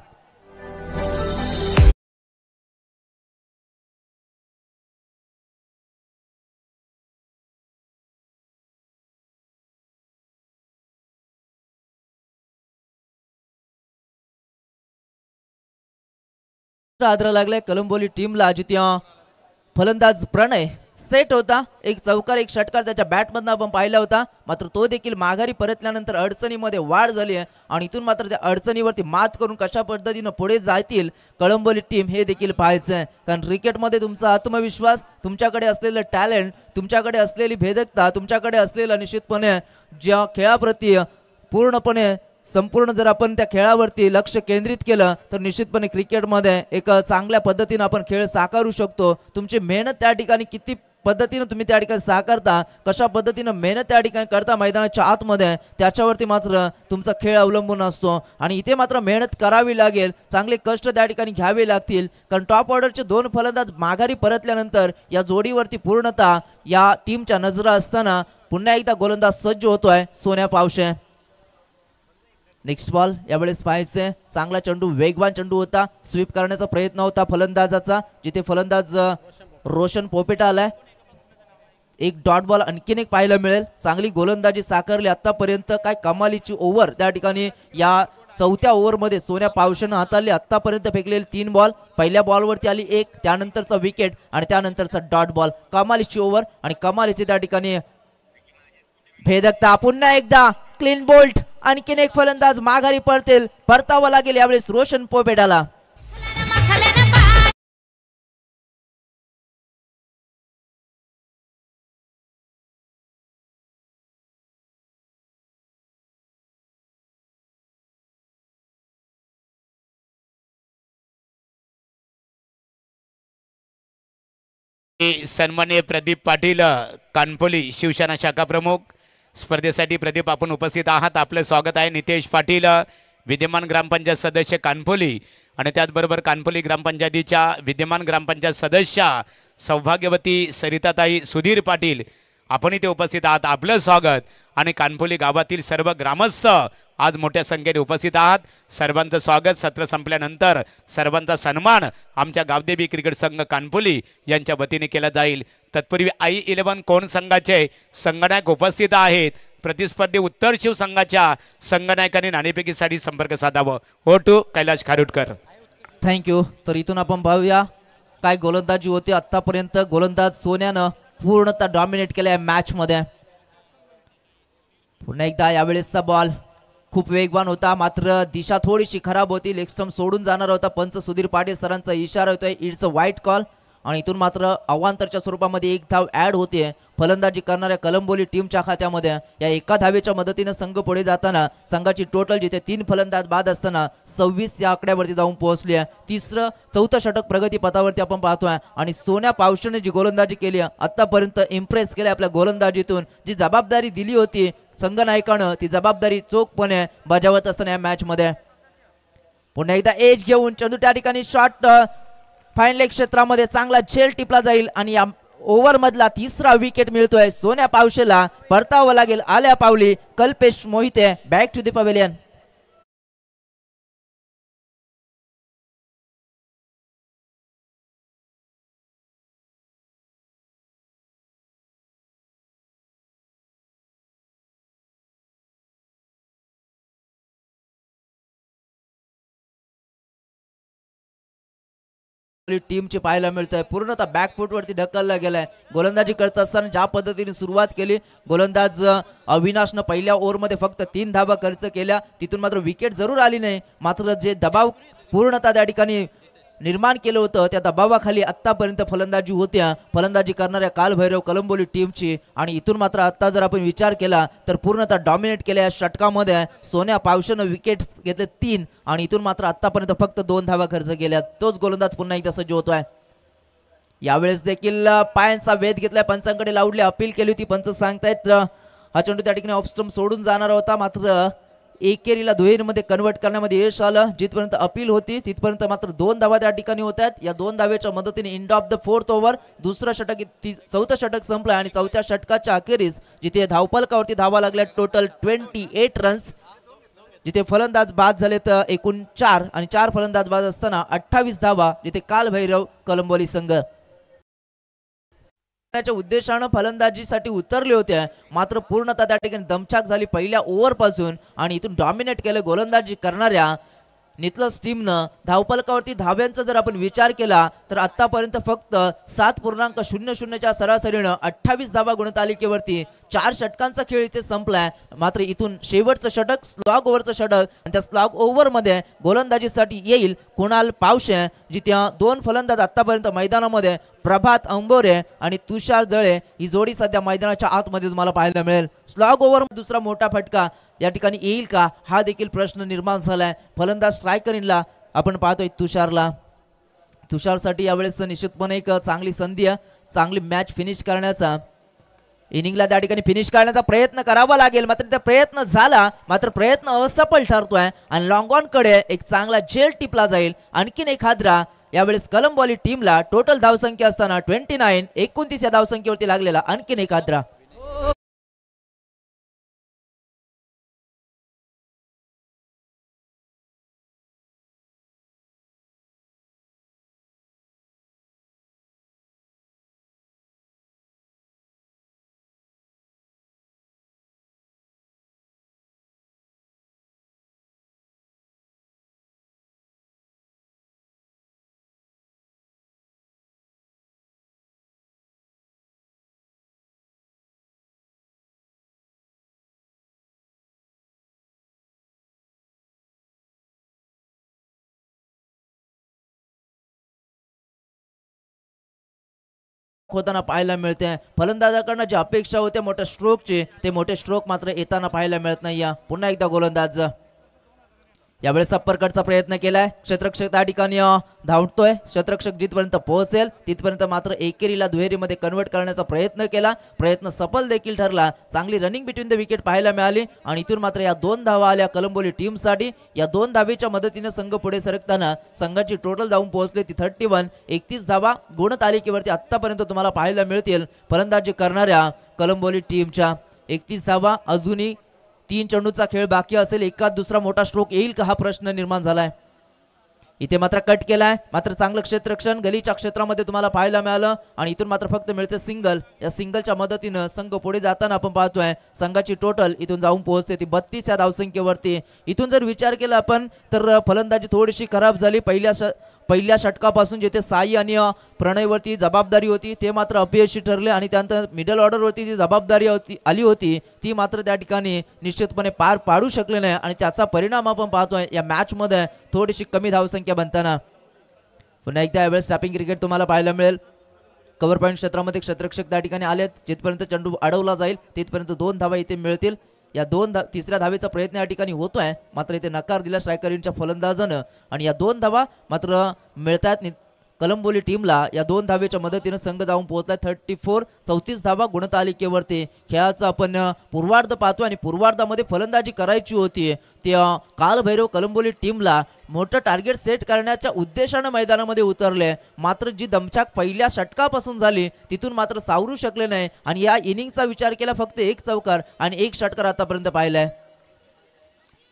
हादरा लागलाय कलंबोली टीमला, जिथे फलंदाज प्रणय सेट होता. एक चौकार एक षटकार त्याच्या बॅटमधनं आपण पाहिला होता, मात्र तो देखील माघारी परतल्यानंतर अडचणीमध्ये वाढ झाली आहे आणि इथून मात्र त्या अडचणीवरती मात करून कशा पद्धतीनं पुढे जातील कळंबोली टीम हे देखील पाहायचं आहे. कारण क्रिकेटमध्ये तुमचा आत्मविश्वास, तुमच्याकडे असलेलं टॅलेंट, तुमच्याकडे असलेली भेदकता, तुमच्याकडे असलेलं निश्चितपणे ज्या खेळाप्रती पूर्णपणे संपूर्ण जर आपण त्या खेळावरती लक्ष केंद्रित केलं तर निश्चितपणे क्रिकेटमध्ये एक चांगल्या पद्धतीने आपण खेळ साकारू शकतो. तुमची मेहनत त्या ठिकाणी किती पद्धतीने तुम्ही त्या ठिकाणी साकारता, कशा पद्धतीने मेहनत त्या ठिकाणी करता मैदानाच्या आतमध्ये, त्याच्यावरती मात्र तुमचा खेळ अवलंबून असतो. आणि इथे मात्र मेहनत करावी लागेल, चांगले कष्ट त्या ठिकाणी घ्यावे लागतील. कारण टॉप ऑर्डरचे 2 फलंदाज माघारी परतल्यानंतर या जोडीवरती पूर्णतः या टीमच्या नजरा असताना पुन्हा एकदा गोलंदाज सज्ज होतोय सोन्या पावशे. नेक्स्ट बॉल यावेळेस पाहायचे, चांगला चेंडू, वेगवान चेंडू होता, स्वीप करण्याचा प्रयत्न होता फलंदाजाचा, जिथे फलंदाज रोशन पोपेटा आलाय. एक डॉट बॉल आणखीन एक पाहायला मिळेल. चांगली गोलंदाजी साकारली आतापर्यंत, काय कमालीची ओव्हर त्या ठिकाणी या 4थ्या ओव्हरमध्ये सोन्या पावशेनं हाताळली. आतापर्यंत फेकलेले 3 बॉल, पहिल्या बॉलवरती आली 1, त्यानंतरचा विकेट आणि त्यानंतरचा डॉट बॉल. कमालीची ओव्हर आणि कमालीची त्या ठिकाणी भेदकता. पुन्हा एकदा क्लीन बोल्ट, आणखीन एक फलंदाज माघारी परतेल, परतावं लागेल यावेळेस रोशन पोपेटाला. सन्माननीय प्रदीप पाटील कानपोली शिवसेना शाखा प्रमुख, स्पर्धेसाठी प्रदीप आपण उपस्थित आहात, आपलं स्वागत आहे. नितेश पाटील विद्यमान ग्रामपंचायत सदस्य कानपोली आणि त्याचबरोबर कानपोली ग्रामपंचायतीच्या विद्यमान ग्रामपंचायत सदस्य सौभाग्यवती सरिताताई सुधीर पाटील आपण इथे उपस्थित आहात, आपलं स्वागत. आणि कानपोली गावातील सर्व ग्रामस्थ आज मोठ्या संख्येने उपस्थित आहात, सर्वांचं स्वागत. सत्र संपल्यानंतर सर्वांचा सन्मान आमच्या गावदेवी क्रिकेट संघ कानपोली यांच्या वतीने केला जाईल. तत्पूर्वी I11 कोण संघाचे संघनायक उपस्थित आहेत. प्रतिस्पर्धी उत्तर शिव संघाच्या संघनायकाने नाणेफेकीसाठी संपर्क साधावा. हो टू कैलाश खारुटकर. थँक्यू. तर इथून आपण पाहूया काय गोलंदाजी होती आतापर्यंत. गोलंदाज सोन्यानं पूर्णतः डॉमिनेट केलाय मॅच मध्ये. पुन्हा एकदा यावेळेसचा बॉल खूप वेगवान होता, मात्र दिशा थोडीशी खराब होती, लेग स्टंप सोडून जाणार होता. पंच सुधीर पाटील सरांचा इशारा होतोय, इट्स अ वाईट कॉल. आणि इथून मात्र अवांतरच्या स्वरूपामध्ये 1 धाव ऍड होते फलंदाजी करणाऱ्या कलंबोली टीमच्या खात्यामध्ये. या एका धावेच्या मदतीने संघ पुढे जाताना संघाची टोटल जिथे 3 फलंदाज बाद असताना 26 या आकड्यावरती जाऊन पोहोचली आहे. 4थं षटक प्रगती पथावरती आपण पाहतोय. आणि सोन्या पावशेने जी गोलंदाजी केली आतापर्यंत इम्प्रेस केली आपल्या गोलंदाजीतून. जी जबाबदारी दिली होती संघनायकानं ती जबाबदारी चोखपणे बजावत असताना या मॅच मध्ये पुन्हा एकदा एज घेऊन चेंडू त्या ठिकाणी शॉट फाईन लेग क्षेत्रामध्ये चांगला झेल टिपला जाईल आणि या ओव्हर मधला तिसरा विकेट मिळतोय सोन्या पावशेला. परतावं लागेल आल्या पावली. Kalpesh Mohite back to the pavilion. टीमची पाहायला मिळतंय पूर्णतः बॅकफूट वरती ढकलला गेलाय. गोलंदाजी करत असताना ज्या पद्धतीने सुरुवात केली गोलंदाज अविनाशनं पहिल्या ओव्हरमध्ये फक्त 3 धावा खर्च केल्या. तिथून मात्र विकेट जरूर आली नाही. मात्र जे दबाव पूर्णतः त्या ठिकाणी निर्माण केलं होतं त्या दबावाखाली आतापर्यंत फलंदाजी होत्या. फलंदाजी करणाऱ्या कालभैरव कलंबोली टीमची. आणि इथून मात्र आता जर आपण विचार केला तर पूर्णतः डॉमिनेट केल्या षटकामध्ये सोन्या पावशेनं विकेट घेतले 3 आणि इथून मात्र आतापर्यंत फक्त 2 धावा खर्च केल्या. तोच गोलंदाज पुन्हा एकदा सज्ज होतोय. यावेळेस देखील पायांचा वेध घेतलाय. पंचांकडे लावडली अपील केली होती. पंच सांगतायत हा चेंडू त्या ठिकाणी ऑफ स्टंप सोडून जाणार होता. मात्र एकेरीला दुहेरीमध्ये कन्वर्ट करण्यामध्ये यश आलं. जिथपर्यंत अपील होती तिथपर्यंत मात्र 2 धावा त्या ठिकाणी होत आहेत. या 2 धावेच्या मदतीने end of the 4th over दुसरं षटक चौथं षटक संपलं आणि चौथ्या षटकाच्या अखेरीस जिथे धावफलकावरती धावा लागल्या टोटल 28 रन्स. जिथे फलंदाज बाद झाले तर एकूण 4 आणि 4 फलंदाज बाद असताना 28 धावा. जिथे कालभैरव कलंबोली संघ उद्देशानं फलंदाजीसाठी उतरले होते. मात्र पूर्णतः त्या ठिकाणी दमछाक झाली पहिल्या ओव्हर पासून आणि इथून डॉमिनेट केलं गोलंदाजी करणाऱ्या नितलस टीमनं. धावफलकावरती धाव्यांचा जर आपण विचार केला तर आतापर्यंत फक्त 7.00च्या सरासरीनं 28 धावा गुणतालिकेवरती 4 षटकांचा खेळ इथे संपलाय. मात्र इथून शेवटचं षटक स्लॉग ओव्हरचं षटक आणि त्या स्लॉग ओव्हरमध्ये गोलंदाजीसाठी येईल कुणाल पावशे. जिथे 2 फलंदाज आतापर्यंत मैदानामध्ये प्रभात अंबोरे आणि तुषार जळे ही जोडी सध्या मैदानाच्या आतमध्ये तुम्हाला पाहायला मिळेल. स्लॉग ओव्हर दुसरा मोठा फटका या ठिकाणी येईल का हा देखील प्रश्न निर्माण झालाय. फलंदाज स्ट्रायकरला आपण पाहतोय तुषारला. तुषारसाठी यावेळेस निश्चितपणे एक चांगली संधी आहे चांगली मॅच फिनिश करण्याचा. इनिंगला त्या ठिकाणी फिनिश करण्याचा प्रयत्न करावा लागेल. मात्र त्या प्रयत्न झाला मात्र प्रयत्न असफल ठरतोय आणि लॉंग ऑन कडे एक चांगला झेल टिपला जाईल. आणखीन एक हादरा यावेळेस कलंबोली टीमला टोटल धावसंख्या असताना 29 या धावसंख्येवरती लागलेला आणखीन एक हादरा. होताना पाहायला मिळते. फलंदाजाकडनं जी अपेक्षा होते मोठ्या स्ट्रोकचे ते मोठे स्ट्रोक मात्र येताना पाहायला मिळत नाही. पुन्हा एकदा गोलंदाज यावेळेस सप्परकटचा प्रयत्न केलाय. क्षेत्ररक्षक त्या ठिकाणी धावतोय. क्षेत्ररक्षक जिथपर्यंत पोहोचेल तिथपर्यंत मात्र एकेरीला दुहेरीमध्ये कन्वर्ट करण्याचा प्रयत्न केला. प्रयत्न सफल देखील ठरला. चांगली रनिंग बिटवीन द विकेट पाहायला मिळाली आणि इथून मात्र या 2 धावा आल्या कलंबोली टीमसाठी. या 2 धावेच्या मदतीने संघ पुढे सरकताना संघाची टोटल धावून पोहोचले ती 31. 31 धावा गुणतालिकेवरती आतापर्यंत तुम्हाला पाहायला मिळतील फलंदाजी करणाऱ्या कलंबोली टीमच्या. 31 धावा अजूनही 3 चेंडूचा खेळ बाकी असेल. एकाच दुसरा मोठा स्ट्रोक येईल का हा प्रश्न निर्माण झालाय. इथे मात्र कट केलाय. मात्र चांगलं क्षेत्ररक्षण गलीच्या क्षेत्रामध्ये तुम्हाला पाहायला मिळालं आणि इथून मात्र फक्त मिळते सिंगल. या सिंगलच्या मदतीनं संघ पुढे जाताना आपण पाहतोय संघाची टोटल इथून जाऊन पोहोचते ती 32 या धावसंख्येवरती. इथून जर विचार केला आपण तर फलंदाजी थोडीशी खराब झाली. पहिल्या षटकापासून जिथे साई आणि प्रणयवरती जबाबदारी होती ते मात्र अपयशी ठरले आणि त्यानंतर मिडल ऑर्डरवरती जी जबाबदारी आली होती ती मात्र त्या ठिकाणी निश्चितपणे पार पाडू शकले नाही आणि त्याचा परिणाम आपण पाहतोय या मॅच मध्ये थोडीशी कमी धावसंख्या बनताना. पुन्हा एकदा यावेळेस स्टॅपिंग क्रिकेट तुम्हाला पाहायला मिळेल. कव्हर पॉईंट क्षेत्रामध्ये क्षेत्ररक्षक त्या ठिकाणी आलेत. जिथपर्यंत चेंडू अडवला जाईल तिथपर्यंत 2 धावा इथे मिळतील. या तिसऱ्या धावेचा प्रयत्न या ठिकाणी होतोय मात्र इथे नकार दिला स्ट्रायकरच्या फलंदाजानं आणि या 2 धावा मात्र मिळतात कलंबोली टीमला या 2 धावेच्या मदतीने संघ जाऊन पोहोचलाय 34 धावा गुणतालिकेवरती. खेळाचं आपण पूर्वार्ध पाहतो आणि पूर्वार्धामध्ये फलंदाजी करायची होती. ते कालभैरव कलंबोली टीमला मोठं टार्गेट सेट करण्याच्या उद्देशानं मैदानामध्ये उतरले, मात्र जी दमछाक पहिल्या षटकापासून झाली तिथून मात्र सावरू शकले नाही आणि या इनिंगचा विचार केला फक्त 1 चौकार आणि 1 षटकार आतापर्यंत पाहिलाय.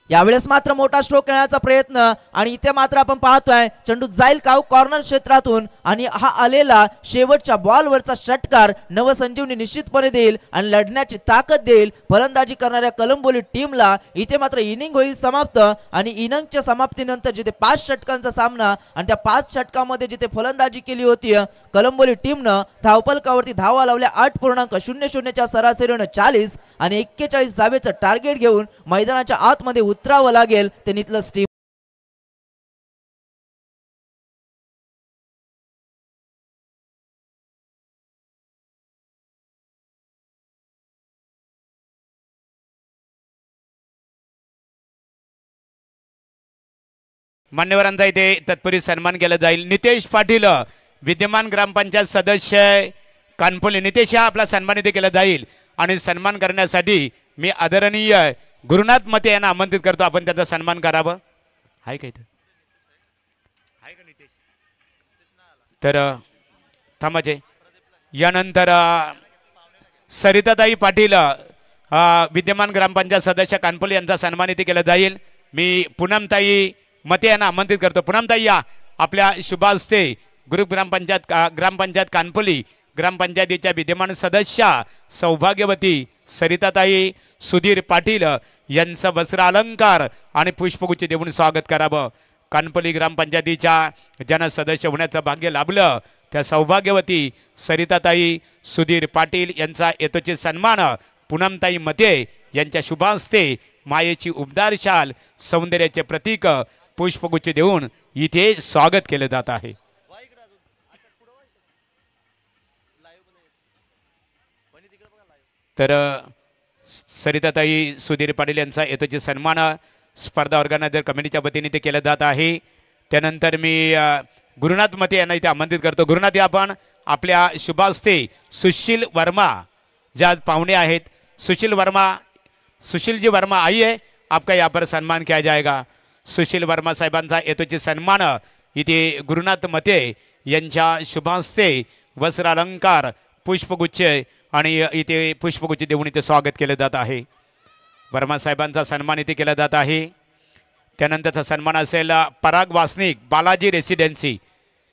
यावेळेस मात्र मोठा स्ट्रोक खेळण्याचा प्रयत्न आणि इथे मात्र आपण पाहतोय चेंडू जाईल काव कॉर्नर क्षेत्रातून आणि हा आलेला शेवटच्या बॉलवरचा षटकार नवसंजीवनी निश्चितपणे देईल आणि लढण्याची ताकद देईल फलंदाजी करणाऱ्या कलंबोली टीमला. इथे मात्र इनिंग होईल समाप्त आणि इनिंगच्या समाप्तीनंतर जिथे 5 षटकांचा सामना आणि त्या 5 षटकामध्ये जिथे फलंदाजी केली होती कलंबोली टीमनं धावफलकावरती धावा लावल्या 8.00च्या सरासरीनं 40 आणि 41 धावेचं टार्गेट घेऊन मैदानाच्या आतमध्ये उतरावं लागेल ते नितलस टीम. मान्यवरांचा इथे तत्पूर्वी सन्मान केला जाईल. नितेश पाटील विद्यमान ग्रामपंचायत सदस्य कानपोली, नितेश हा आपला सन्मान इथे केला जाईल आणि सन्मान करण्यासाठी मी आदरणीय गुरुनाथ मते यांना आमंत्रित करतो. आपण त्याचा सन्मान करावं. आहे का इथं? आहे का नितेश? तर थांबाचे. यानंतर सरिताताई पाटील विद्यमान ग्रामपंचायत सदस्य कानपोली यांचा सन्मान इथे केला जाईल. मी पूनमताई मते यांना आमंत्रित करतो. पूनमताई या आपल्या शुभ हस्ते ग्रामपंचायत कानपोली ग्रामपंचायतीच्या विद्यमान सदस्या सौभाग्यवती सरिताताई सुधीर पाटील यांचं वस्त्र अलंकार आणि पुष्पगुच्छ देऊन स्वागत करावं. कानपोली ग्रामपंचायतीच्या ज्यांना सदस्य होण्याचं भाग्य लाभलं त्या सौभाग्यवती सरिताताई सुधीर पाटील यांचा यथोचित सन्मान पूनमताई मते यांच्या शुभ हस्ते मायेची उबदार शाल सौंदर्याचे प्रतीक पुष्पगुच्छ देऊन इथे स्वागत केलं जात आहे. तर सरिताताई सुधीर पाटील यांचा यथोचित सन्मान स्पर्धा ऑर्गनायझर कमिटीच्या वतीने ते केलं जात आहे. त्यानंतर मी गुरुनाथ मते यांना इथे आमंत्रित करतो. गुरुनाथ आपण आपल्या शुभ हस्ते सुशील वर्मा ज्या पाहुणे आहेत, सुशील जी वर्मा आइए आपका यहाँ पर सम्मान किया जाएगा. सुशील वर्मा साहेबांचा यथोचित सन्मान इथे गुरुनाथ मते यांच्या शुभ हस्ते वस्त्र अलंकार पुष्पगुच्छ आणि इथे पुष्पगुच्छ देऊन इथे स्वागत केलं जात आहे. वर्मा साहेबांचा सन्मान इथे केला जात आहे. त्यानंतरचा सन्मान असेल पराग वासनिक बालाजी रेसिडेन्सी.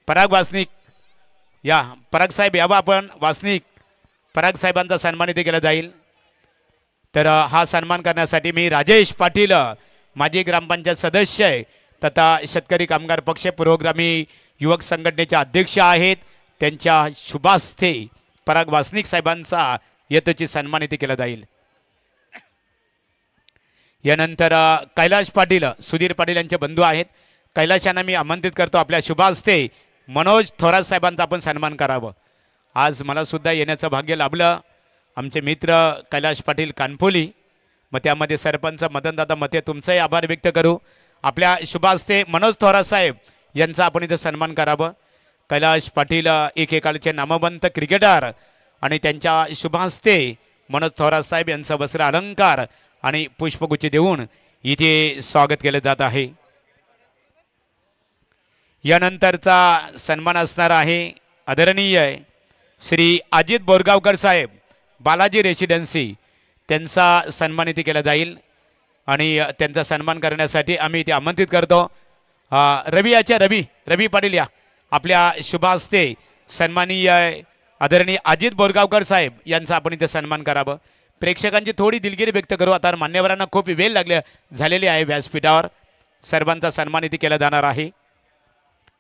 पराग वासनिक या पराग साहेब यावं आपण. वासनिक पराग साहेबांचा सन्मान इथे केला जाईल. तर हा सन्मान करण्यासाठी मी राजेश पाटील माजी ग्रामपंचायत सदस्य आहे तथा शेतकरी कामगार पक्ष पुरोगामी युवक संघटनेचे अध्यक्ष आहेत, त्यांच्या शुभास्ते पराग वासनिक साहेबांचा यथोचित सन्मान इथे केला जाईल. यानंतर कैलाश पाटील सुधीर पाटील यांचे बंधू आहेत. कैलाशांना मी आमंत्रित करतो आपल्या शुभास्ते मनोज थोरात साहेबांचा आपण सन्मान करावं. आज मला सुद्धा येण्याचं भाग्य लाभलं. आमचे मित्र कैलाश पाटील कानपोली, मग त्यामध्ये सरपंच मदनदादा मते तुमचाही आभार व्यक्त करू. आपल्या शुभास्ते मनोज थोरात साहेब यांचा आपण इथं सन्मान करावं. कैलाश पाटील एकेकाळचे नामवंत क्रिकेटर आणि त्यांच्या शुभास्ते मनोज थोरात साहेब यांचा वस्त्र अलंकार आणि पुष्पगुच्छ देऊन इथे स्वागत केलं जात आहे. यानंतरचा सन्मान असणार आहे आदरणीय श्री अजित बोरगावकर साहेब बालाजी रेसिडेन्सी, त्यांचा सन्मान इथे केला जाईल आणि त्यांचा सन्मान करण्यासाठी आम्ही इथे आमंत्रित करतो रवी पाटील या आपल्या शुभ हस्ते सन्माननीय आदरणीय अजित बोरगावकर साहेब यांचा आपण इथे सन्मान करावं. प्रेक्षकांची थोडी दिलगिरी व्यक्त करू. आता मान्यवरांना खूप वेळ झालेली आहे व्यासपीठावर. सर्वांचा सन्मान इथे केला जाणार आहे.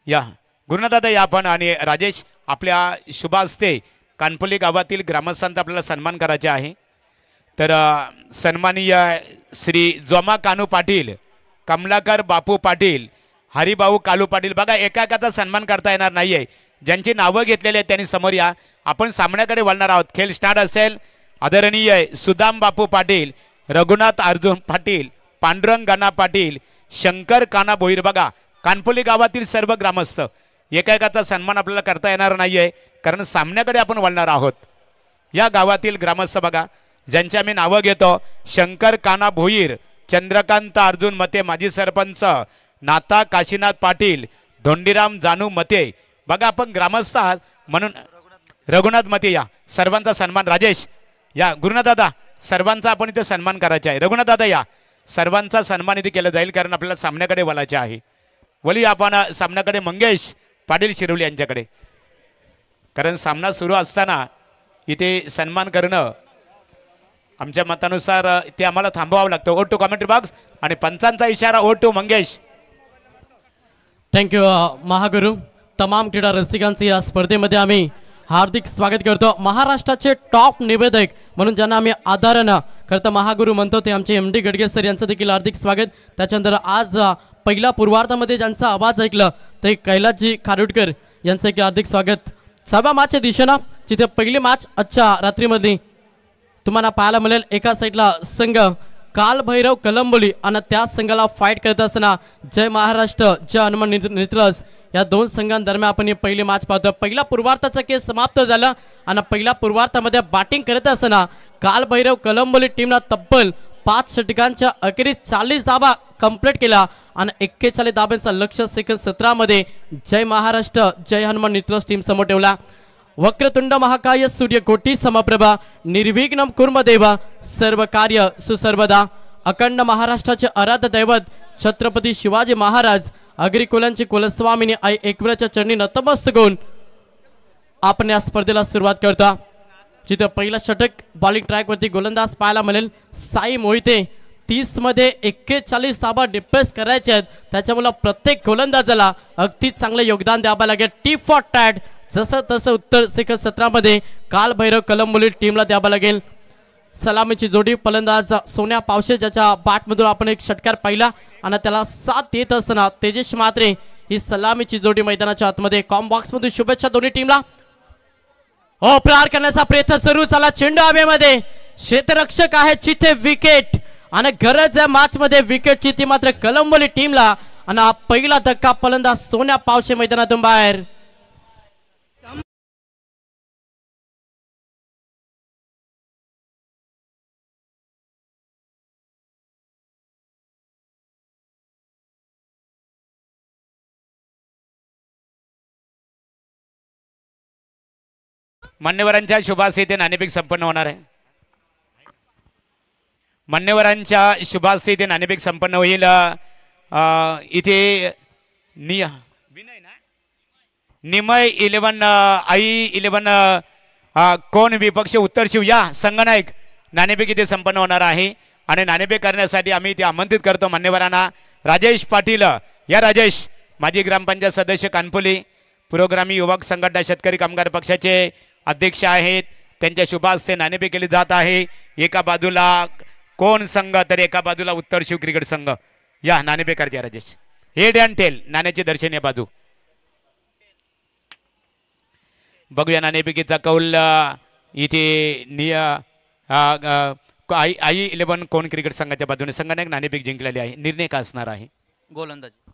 या गुरुनाथदादा या आपण आणि राजेश आपल्या शुभ हस्ते कानपोली गावातील ग्रामस्थांचा आपल्याला सन्मान करायचे आहे. तर सन्माननीय श्री जोमा कानू पाटील, कमलाकर बापू पाटील, हरिभाऊ कालू पाटील. बघा एकाचा सन्मान करता येणार नाहीये. ज्यांची नावं घेतलेली आहेत त्यांनी समोर या. आपण सामन्याकडे वळणार आहोत. खेळ स्टार्ट असेल. आदरणीय सुदाम बापू पाटील, रघुनाथ अर्जुन पाटील, पांडुरंग गाना पाटील, शंकर काना भोईर. बघा कानपोली गावातील सर्व ग्रामस्थ एकाएकाचा सन्मान आपल्याला करता येणार नाहीये, कारण सामन्याकडे आपण वळणार आहोत. या गावातील ग्रामस्थ बघा, ज्यांची आम्ही नावं घेतो: शंकर काना भोईर, चंद्रकांत अर्जुन मते माजी सरपंच, नाथा काशीनाथ पाटील, धोंडीराम जानू मते. बघा, आपण ग्रामस्थ आहात म्हणून रघुनाथ मते. या सर्वांचा सन्मान. राजेश या, गुरुनाथ दादा, सर्वांचा आपण इथे सन्मान करायचा आहे. रघुनाथ दादा या, सर्वांचा सन्मान इथे केला जाईल, कारण आपल्याला सामन्याकडे वळायचे आहे. वली आपण सामन्याकडे मंगेश पाटील शिरोली यांच्याकडे, कारण सामना सुरू असताना इथे सन्मान करणं आमच्या मतानुसार ते आम्हाला थांबवावं लागतं. ओ टू कमेंट्री बॉक्स आणि पंचांचा इशारा. Over to Mangesh. Thank you Mahaguru. तमाम क्रीडा रसिकांचे या स्पर्धेमध्ये आम्ही हार्दिक स्वागत करतो. महाराष्ट्राचे टॉप निवेदक म्हणून ज्यांना आम्ही आदरानं करता महागुरु म्हणतो ते आमचे MD गडगे सर यांचं देखील हार्दिक स्वागत. त्याच्यानंतर आज पहिल्या पूर्वार्धामध्ये ज्यांचा आवाज ऐकलं ते कैलासजी खारुडकर यांचं एक हार्दिक स्वागत. 6व्या मॅचच्या दिशेनं जिथे पहिली मॅच आजच्या रात्रीमधली तुम्हाला पाहायला मिळेल. एका साईडला संघ काल भैरव कलंबोली आणि त्या संघाला फाईट करत असताना जय महाराष्ट्र जय हनुमान नित्रस या दोन संघांदरम्यान आपण ही पहिली मॅच पाहतो. पहिला पूर्वार्धाचा खेळ समाप्त झाला आणि पहिल्या पूर्वार्धामध्ये बॅटिंग करत असताना काल भैरव कलंबोली टीमला तब्बल 5 षटकांच्या अखेरीस 40 धावा कंप्लीट केला आणि 41 धाब्यांचा लक्ष्य सेकंद 17 मध्ये जय महाराष्ट्र जय हनुमान नित्रस टीम समोर ठेवला. वक्रतुंड महाकाय सूर्यकोटी समप्रभा निर्विघ्नं कुर्मदेव सर्व कार्य सुसर्वदा. अखंड महाराष्ट्राचे आराध्य दैवत छत्रपती शिवाजी महाराज अग्रिकुलांची कुलस्वामिनी आई एकविराच्या चरणी नतमस्तक होऊन आपण या स्पर्धेला सुरुवात करतो. जिथे पहिला षटक बॉलिंग ट्रॅकवरती गोलंदाज पाहायला मिळेल साई मोहिते. 30 मध्ये 41 धाबा डिप्रेस करायचे आहेत, त्याच्यामुळे प्रत्येक गोलंदाजाला अगदी चांगले योगदान द्यावं लागेल. टी फॉर टॅट जसं तसं उत्तर सेकंद 17 मध्ये काल भैरव कलंबोली टीमला द्यावं लागेल. सलामीची जोडी फलंदाज सोन्या पावशे ज्याच्या बॅटमधून आपण एक षटकार पाहिला आणि त्याला साथ देत असताना तेजस म्हात्रे ही सलामीची जोडी मैदानाच्या आतमध्ये. कॉम बॉक्स मधून शुभेच्छा दोन्ही टीमला. हो, प्रहार करण्याचा प्रयत्न सुरू झाला. चेंडू हवेमध्ये, क्षेत्ररक्षक आहे जिथे विकेट आणि गरज आहे मॅच मध्ये विकेटची, ती मात्र कलंबोली टीमला. आणि हा पहिला धक्का फलंदाज सोन्या पावशे मैदानातून बाहेर. मान्यवरांच्या शुभास्थिती नाणेफेक संपन्न होणार आहे. मान्यवरांच्या शुभास्थिती नाणेफेक संपन्न होईल. इथे निमय 11 आई 11 कोण विपक्ष उत्तर शिव या संगनायक नाणेफेक इथे संपन्न होणार आहे. आणि नाणेफेक करण्यासाठी आम्ही इथे आमंत्रित करतो मान्यवरांना. राजेश पाटील या, राजेश माजी ग्रामपंचायत सदस्य कानपुली, पुरोगामी युवक संघटना शेतकरी कामगार पक्षाचे अध्यक्ष आहेत. त्यांच्या शुभ हस्ते नाणेफेक केली जात आहे. एका बाजूला कोण संघ तर एका बाजूला उत्तर शिव क्रिकेट संघ. या नाणेफेकाचे राजेश. हेड अँड टेल नाण्याची दर्शनीय बाजू. बघूया नाणेफेकीचा कौल. इथे आई 11 कोण क्रिकेट संघाच्या बाजूने संघाने नाणेफेक जिंकलेली आहे. निर्णय का असणार आहे?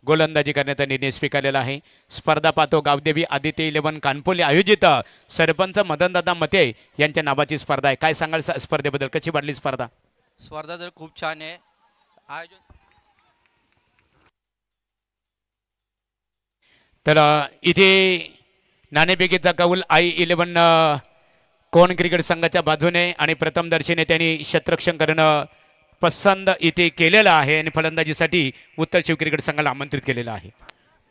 गोलंदाजी करण्याचा निर्णय स्वीकारलेला आहे. स्पर्धा पाहतो गावदेवी आदित्य 11 कानपोली आयोजित सरपंच मदनदादा मते यांच्या नावाची स्पर्धा आहे. काय सांगाल स्पर्धेबद्दल? कशी वाढली स्पर्धा? स्पर्धा तर खूप छान आहे. आयोजन तर इथे नाणेफेकीचा कौल आई 11 कोण क्रिकेट संघाच्या बाजूने आणि प्रथम दर्शनी त्यांनी क्षेत्ररक्षण करणं पसंत इथे केलेलं आहे आणि फलंदाजीसाठी उत्तर शिव क्रिकेट संघाला आमंत्रित केलेलं आहे.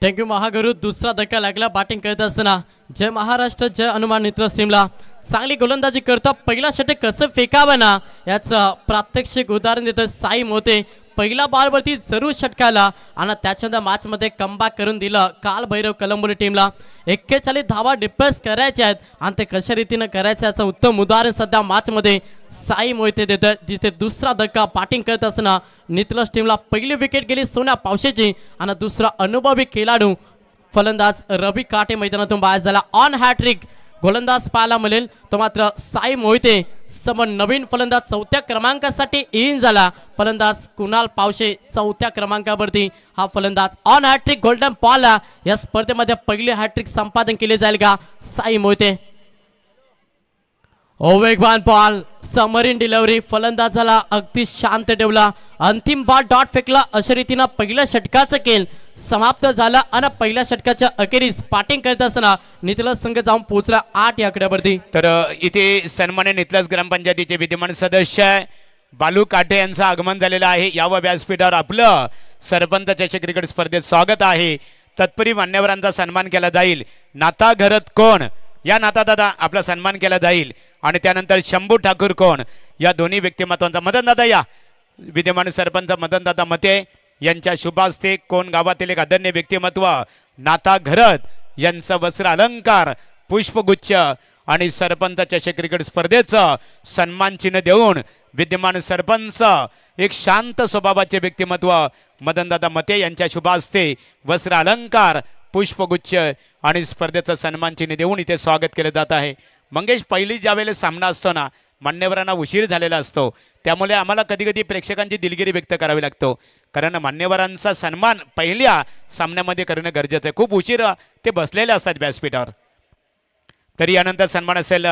थँक्यू महागुरु. दुसरा धक्का लागला बॅटिंग करत असताना जय महाराष्ट्र जय हनुमान नित्रस टीमला. चांगली गोलंदाजी करतो. पहिला षटक कसं फेकावं ना याचं प्रात्यक्षिक उदाहरण देतं साई मोते. पहिला बॉलवरती जरूर षटकाला आणि त्याच्यानंतर मॅचमध्ये कमबॅक करून दिलं काल भैरव कलंबोली टीमला. 41 धावा डिप्रेस करायच्या आहेत आणि ते कशा रीतीनं करायचं याचं उत्तम उदाहरण सध्या मॅचमध्ये साई मोहिते देतोय. जिथे दुसरा धक्का बॅटिंग करत असताना नित्रस टीमला पहिली विकेट गेली सोन्या पावशेची आणि दुसरा अनुभवी खेळाडू फलंदाज रवी काटे मैदानातून बाहेर झाला. ऑन हॅट्रिक गोलंदाज पाहायला मिळेल तो मात्र साई मोहिते. समोर नवीन फलंदाज चौथ्या क्रमांकासाठी इन झाला. फलंदाज कुणाल पावशे चौथ्या क्रमांकावरती हा फलंदाज ऑन हॅट्रिक गोल्डन बॉल. या स्पर्धेमध्ये पहिले हॅट्रिक संपादन केले जाईल का साई मोहिते. वेगवान बॉल समरीन डिलिव्हरी फलंदाजाला अगदी शांत ठेवला. अंतिम बॉल डॉट फेकला. अशा रीतीनं पहिल्या षटकाचं खेळ समाप्त झाला आणि पहिल्या षटकाच्या अखेरीस बॅटिंग करत असताना नितलस संघ जाऊन पोहोचला 8 या आकड्यावरती. तर इथे सन्मान्य नितलस ग्रामपंचायतीचे विद्यमान सदस्य बालू काटे यांचं आगमन झालेलं आहे. यावं व्यासपीठावर आपलं सरपंच चषक क्रिकेट स्पर्धेत स्वागत आहे. तत्परी मान्यवरांचा सन्मान केला जाईल. नाता घरत कोण या नाता दादा आपला सन्मान केला जाईल आणि त्यानंतर शंभू ठाकूर कोण या दोन्ही व्यक्तिमत्वांचा मदन दादा या विद्यमान सरपंच मदन दादा मते यांच्या शुभास्ते कोण गावातील एक आदरणीय व्यक्तिमत्व नाता घरत यांचं वस्त्र अलंकार पुष्पगुच्छ आणि सरपंच चषक क्रिकेट स्पर्धेचं सन्मान चिन्ह देऊन विद्यमान सरपंच एक शांत स्वभावाचे व्यक्तिमत्व मदनदादा मते यांच्या शुभास्ते वस्त्र अलंकार पुष्पगुच्छ आणि स्पर्धेचं सन्मान चिन्ह देऊन इथे स्वागत केलं जात आहे. मंगेश पहिली ज्यावेळेला सामना असतो ना मान्यवरांना उशीर झालेला असतो त्यामुळे आम्हाला कधी कधी प्रेक्षकांची दिलगिरी व्यक्त करावी लागतो कारण मान्यवरांचा सन्मान पहिल्या सामन्यामध्ये करणं गरजेचं आहे. खूप उशीर ते बसलेले असतात व्यासपीठावर. तरी यानंतर सन्मान असेल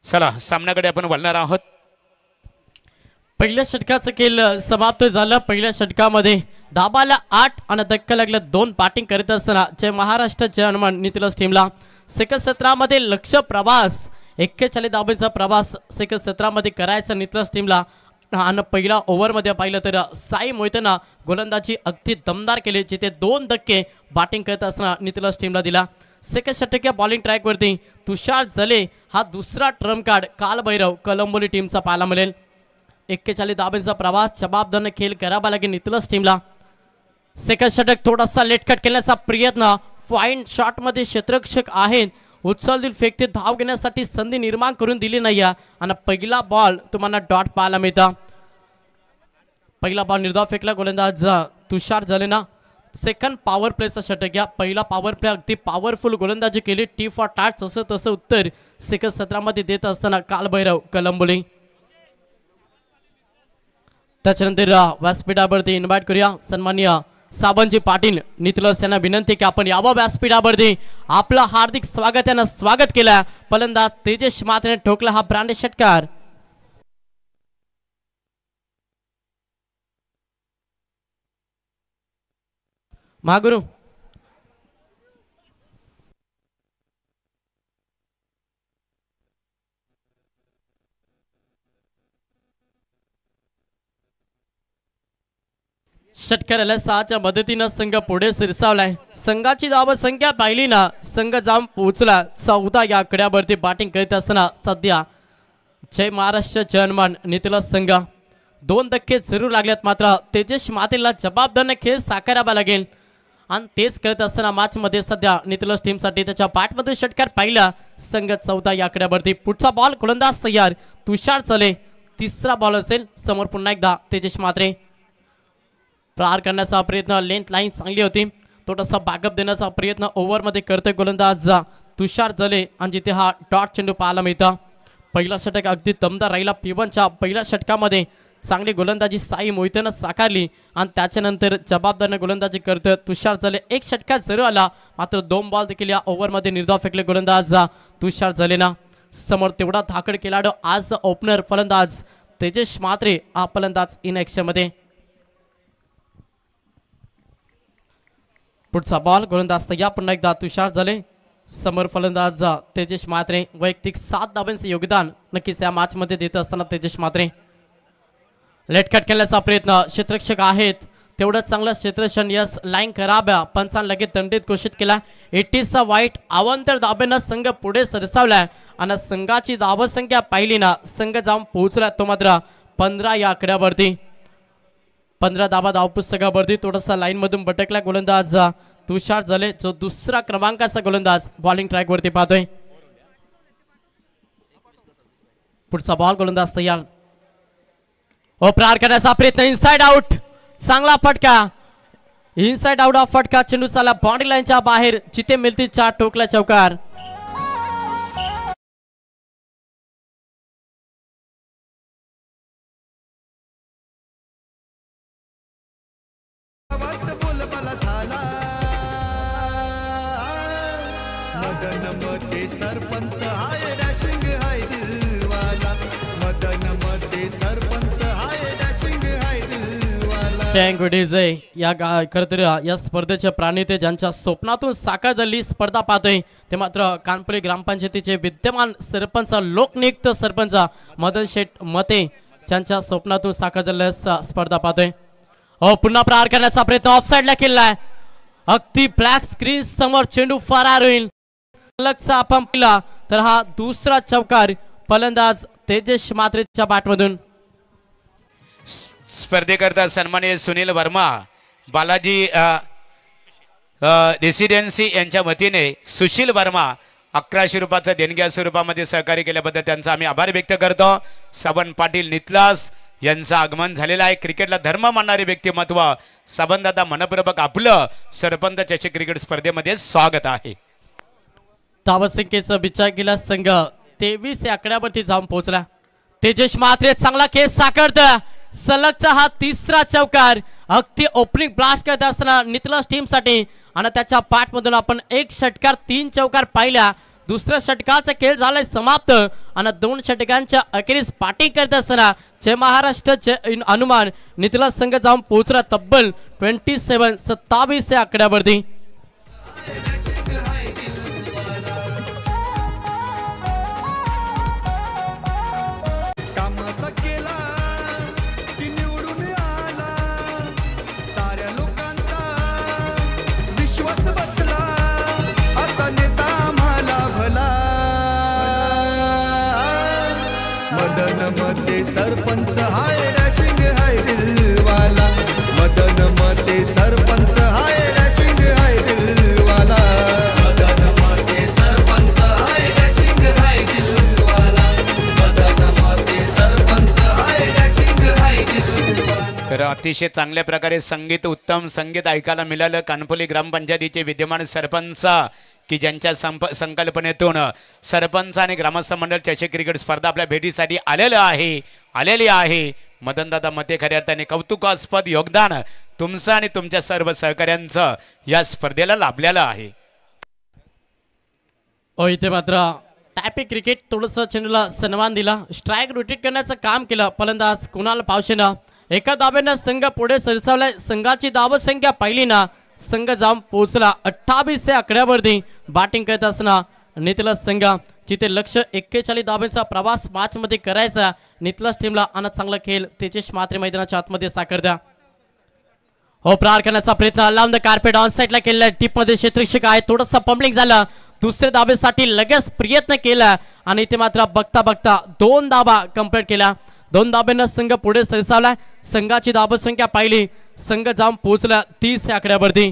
चला सामन्याकडे आपण वळणार आहोत. पहिल्या षटकाचं खेळ समाप्त झालं. पहिल्या षटकामध्ये धाबाला 8 आणि धक्का लागला 2 बॅटिंग करत असताना जय महाराष्ट्राचे हनुमान नितलस टीमला. सेकंड 17 मध्ये लक्ष प्रवास 41 धाबेचा प्रवास सेकंड 17 मध्ये करायचा नितलस टीमला. आणि पहिला ओव्हरमध्ये पाहिलं तर साई मोहितेनं गोलंदाजी अगदी दमदार केली जिथे 2 धक्के बॅटिंग करत असताना नितलस टीमला दिला. सेकंड षटक बॉलिंग ट्रॅकवरती तुषार जले हा दुसरा ट्रम्प कार्ड कालभैरव कलंबोली टीमचा पाहायला मिळेल. 41 धाब्यांचा प्रवास जबाबदारीने खेळ करावा लागेल नितलस टीमला. सेकंड षटक थोडासा लेटकट केल्याचा प्रयत्न फाईन शॉटमध्ये क्षेत्ररक्षक आहेत उचलतील फेकते धाव घेण्यासाठी संधी निर्माण करून दिली नाही आणि पहिला बॉल तुम्हाला डॉट पाहायला मिळता. पहिला बॉल निर्धाव फेकला गोलंदाज तुषार जलेना. सेकंड पॉवर प्लेचा षटक या पहिला पॉवर प्ले अगदी पॉवरफुल गोलंदाजी केली. टी फॉर टॅच असं तसं उत्तर सेकंड 17 मध्ये देत असताना कालभैरव कलंबोली. त्याच्यानंतर व्यासपीठावरती इन्व्हाइट करूया सन्माननीय साबनजी पाटील नितलस यांना विनंती की आपण यावं व्यासपीठावरती. आपलं हार्दिक स्वागत यांना स्वागत केलं. फलंदाज तेजस मात्रेने ठोकला हा ब्रांड षटकार. महागुरु षटकाराला 6च्या मदतीनं संघ पुढे सिरसावलाय. संघाची धाव संख्या पाहिली ना संघ जाऊन पोहोचला 14 या आकड्यावरती बॅटिंग करीत असताना सध्या जय महाराष्ट्र जयमान नितलस संघ 2 धक्के जरूर लागल्यात मात्र तेजस मातेला जबाबदारीने खेळ साकारावा लागेल आणि तेच करत असताना मॅच मध्ये सध्या नितलस टीम साठी त्याच्या बॅटमध्ये षटकार पाहिला. संघ 14 या आकड्यावरती. पुढचा बॉल गोलंदाज तयार तुषार चले. तिसरा बॉल असेल समोर पुन्हा एकदा तेजस मात्रे. प्रहार करण्याचा प्रयत्न लेंथ लाईन चांगली होती थोडासा बॅकअप देण्याचा प्रयत्न ओव्हरमध्ये करतोय गोलंदाज तुषार जले आणि जिथे हा डॉट चेंडू पाहायला मिळतं. पहिला षटक अगदी दमदार राहिला. P1च्या पहिल्या षटकामध्ये चांगली गोलंदाजी साई मोहितेनं साकारली आणि त्याच्यानंतर जबाबदारीने गोलंदाजी करतोय तुषार जले. एक षटका जरूर आला मात्र 2 बॉल देखील या ओव्हरमध्ये निर्धाव फेकले गोलंदाज तुषार जलेना. समोर तेवढा धाकड खेळाडू आज ओपनर फलंदाज तेजस मात्रे हा फलंदाज इन ॲक्शन मध्ये. पुढचा बॉल गोलंदाज या पुन्हा एकदा तुषार जले. समोर फलंदाज तेजस मात्रे. वैयक्तिक 7 धाब्यांचे योगदान नक्कीच या मॅच मध्ये देत असताना तेजस मात्रे. लेटकट केल्याचा प्रयत्न क्षेत्ररक्षक आहेत तेवढं चांगलं क्षेत्ररक्षण यस लाईन कराव्या पंचान लगेच दंडित घोषित केला. 80चा वाईट अवांतर धाब्यानं संघ पुढे सरसावलाय आणि संघाची धावसंख्या पाहिली ना संघ जाऊन पोहोचला तो मात्र 15 या आकड्यावरती. 15 धाबा धाव पुस्तकावरती. थोडासा लाईन मधून भटकला गोलंदाज तुषार जले जो दुसरा क्रमांकाचा गोलंदाज बॉलिंग ट्रॅक वरती पाहतोय. पुढचा बॉल गोलंदाज तयार. प्रहार करण्याचा प्रयत्न इनसाइड आउट चांगला फटका इनसाइड आउट ऑफ फटका, चेंडू चाला बाउंड्री लाईनच्या बाहेर, जिथे मिळतील 4 टोकल्या चौकार. सरपंच हाय डॅशिंग हाय दिलवाला, मदन मध्ये सरपंच हाय डॅशिंग हाय दिलवाला. Thank you DJ. या खरं तर या स्पर्धेचे प्राणीते ज्यांच्या स्वप्नातून साकार झाली स्पर्धा पाहतोय ते मात्र कानपुली ग्रामपंचायतीचे विद्यमान सरपंच, लोकनियुक्त सरपंच मदन शेठ मते ज्यांच्या स्वप्नातून साकार झालेल्या स्पर्धा पाहतोय. पुन्हा प्रहार करण्याचा प्रयत्न ऑफसाईडला केलाय. अगदी ब्लॅक स्क्रीन समोर चेंडू फरार होईल. आपण पाहिला तर हा दुसरा चौकार फलंदाज तेजस मात्रेच्या बॅटमधून. स्पर्धेकरता सन्माननीय सुनील वर्मा, बालाजी रेसिडेन्सी यांच्या वतीने सुशील वर्मा 1100 रुपयाचं देणग्या स्वरूपामध्ये सहकार्य केल्याबद्दल त्यांचा आम्ही आभार व्यक्त करतो. साबन पाटील नितलास यांचं आगमन झालेलं आहे. क्रिकेटला धर्म मानणारे व्यक्तिमत्व साबनदादा मनपूर्वक आपलं सरपंच चषक क्रिकेट स्पर्धेमध्ये स्वागत आहे. धावसंख्येचा विचार केला संघ 23 या आकड्यावरती जाऊन पोहोचला. तेजस मात्रे चांगला खेळ साकारतोय. सलगचा हा तिसरा चौकार अगदी ओपनिंग ब्लास्ट करत असताना नितलास टीम साठी आणि त्याच्या पाठमधून आपण 1 षटकार 3 चौकार पाहिल्या. दुसऱ्या षटकाचा खेळ झालाय समाप्त आणि 2 षटकांच्या अखेरीस बॅटिंग करत असताना जय महाराष्ट्र जय हनुमान नितलास संघ जाऊन पोहोचला तब्बल 27 या आकड्यावरती. मध्ये सरपंच हाय डॅशिंग हाय दिलवाला, मदन मध्ये सरपंच हाय डॅशिंग हाय दिलवाला, मदन मध्ये सरपंच हाय डॅशिंग हाय दिलवाला, मदन मध्ये सरपंच हाय डॅशिंग हाय दिलवाला. तर अतिशय चांगल्या प्रकारे संगीत, उत्तम संगीत ऐकायला मिळालं. कानपुली ग्रामपंचायतीचे विद्यमान सरपंच की ज्यांच्या संकल्पनेतून सरपंच आणि ग्रामस्थ मंडळ चषक क्रिकेट स्पर्धा आपल्या भेटीसाठी आलेली आहे. मदनदादा मते खऱ्या अर्थाने कौतुकास्पद योगदान तुमचं आणि तुमच्या सर्व सहकार्यांचं या स्पर्धेला लाभलेलं आहे. इथे मात्र टॅपी क्रिकेट थोडंसं चेंडूला सन्मान दिला, स्ट्राईक रोटेट करण्याचं काम केलं फलंदाज कुणाल पावशेनं. एका दाब्यानं संघ पुढे सरसावलाय. संघाची धावसंख्या पाहिली ना संघ जाऊन पोहोचला 28 या आकड्यावरती. बॅटिंग करत असताना नितलास संघ जिथे लक्ष 41 धाब्यांचा प्रवास मॅच मध्ये करायचा. नितलास टीमला आणि चांगला खेळ तेजस मात्रे मैदानाच्या आतमध्ये साकारता. प्रहार करण्याचा प्रयत्न लांब कार्पेट ऑन साईडला केलेला. टीप मध्ये क्षेत्ररक्षक आहे, थोडंसं पंपलिंग झालं. दुसऱ्या धाब्यासाठी लगेच प्रयत्न केला आणि इथे मात्र बघता बघता 2 धाबा कंप्लीट केल्या. 2 धाब्यांना संघ पुढे सरसावला. संघाची धावसंख्या पाहिली संघ जाऊन पोहोचला 30 या आकड्यावरती.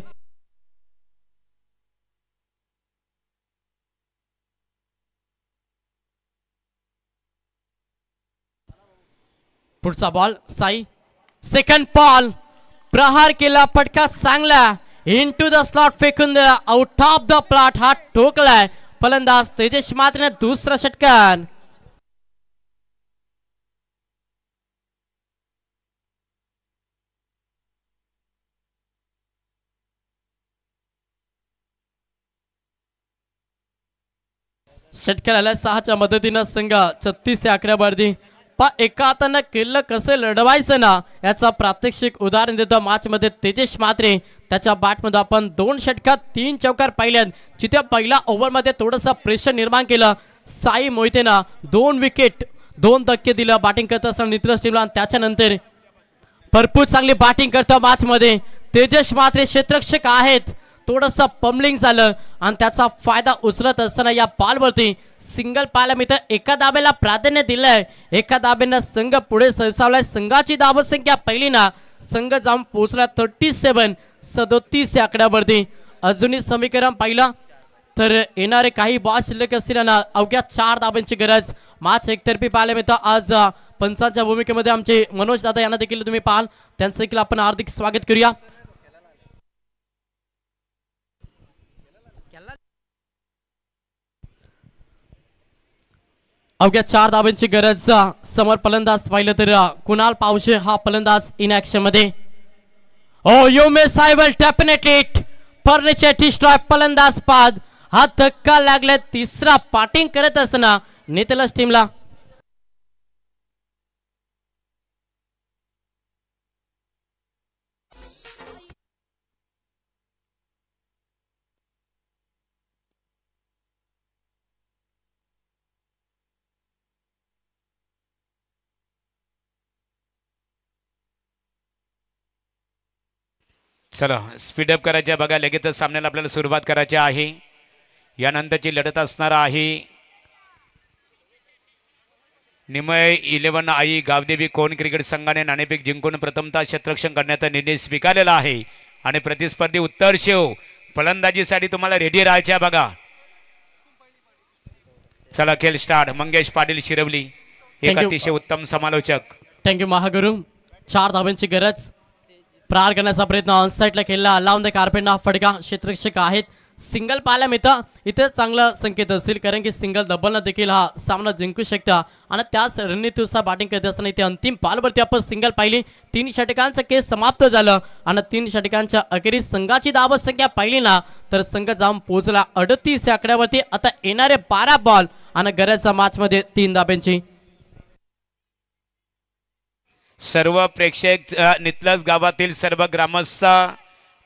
पुढचा बॉल साई, सेकंड बॉल प्रहार केला, फटका चांगला इनटू द स्लॉट फेकून दिला, आउट ऑफ द प्लॉट. हा ठोकलाय फलंदाज तेजस मात्रेने दुसरा षटकार. षटकाराला 6च्या मदतीनं संघ 36 या आकड्यावरती. एका हातानं केलं कसं लढवायचं ना याचा प्रात्यक्षिक उदाहरण देतो मॅच मध्ये तेजस मात्रे. त्याच्या बॅटमध्ये आपण 2 षटकात 3 चौकार पाहिल्यात. जिथे पहिल्या ओव्हरमध्ये थोडंसं प्रेशर निर्माण केलं. साई मोहितेनं 2 विकेट 2 धक्के दिलं बॅटिंग करत असताना नितलास टीमला. त्याच्यानंतर भरपूर चांगली बॅटिंग करतो मॅच मध्ये तेजस मात्रे. क्षेत्ररक्षक आहेत, थोडंसं पम्बलिंग झालं आणि त्याचा फायदा उचलत असताना या बॉलवरती सिंगल पाहायला मिळतं. एका दाब्याला प्राधान्य दिलंय, एका दाब्यानं संघ पुढे सरसावलाय. संघाची धावसंख्या पहिली ना संघ जाऊन पोहोचला 37 या आकड्यावरती. अजूनही समीकरण पाहिलं तर येणारे काही बॉल शिल्लक असतील ना अवघ्या 4 धाब्यांची गरज. मॅच एकतर्फी पाहायला मिळतं. आज पंचांच्या भूमिकेमध्ये आमचे मनोज दादा यांना देखील तुम्ही पाहाल, त्यांचं देखील आपण हार्दिक स्वागत करूया. अवघ्या 4 धावांची गरज. समोर फलंदाज पाहिलं तर कुणाल पावशे हा फलंदाज इन ऍक्शन मध्ये. Oh you miss I will definitely it furniture destroy फलंदाज पाद. हा धक्का लागला. तिसरा पाटिंग करत असताना नेतलस टीमला. चला स्पीडअप करायचे बघा. लगेचच सामन्याला आपल्याला सुरुवात करायची आहे. यानंतरची लढत असणार आहे निमय 11 आई गावदेवी कोण क्रिकेट संघाने नाणेफेक जिंकून प्रथमतः क्षेत्ररक्षण करण्याचा निर्णय स्वीकारलेला आहे आणि प्रतिस्पर्धी उत्तर शेव फलंदाजीसाठी तुम्हाला रेडी राहायचे आहे बघा. चला खेळ स्टार्ट. मंगेश पाटील शिरवली एक Thank you. अतिशय उत्तम समालोचक. थँक्यू महागुरु. 4 धावांची गरज. प्रहार करण्याचा प्रयत्न ऑनसाईडला केला. लावून द कार्पेटना फटका. क्षेत्ररक्षक आहेत. सिंगल पाहायला मिळतं. इथे चांगला संकेत असतील कारण की सिंगल डबलनं देखील हा सामना जिंकू शकता आणि त्याच रणनीतीनुसार बॅटिंग करत असताना इथे अंतिम पालवरती आपण सिंगल पाहिली. 3 षटकांचं केस समाप्त झालं आणि 3 षटकांच्या अखेरीस संघाची धाव संख्या पाहिली ना तर संघ जाऊन पोहोचला 38 या आकड्यावरती. आता येणारे 12 बॉल आणि गरजचा मॅच मध्ये 3 धाब्यांची. सर्व प्रेक्षक नितलस गावातील सर्व ग्रामस्थ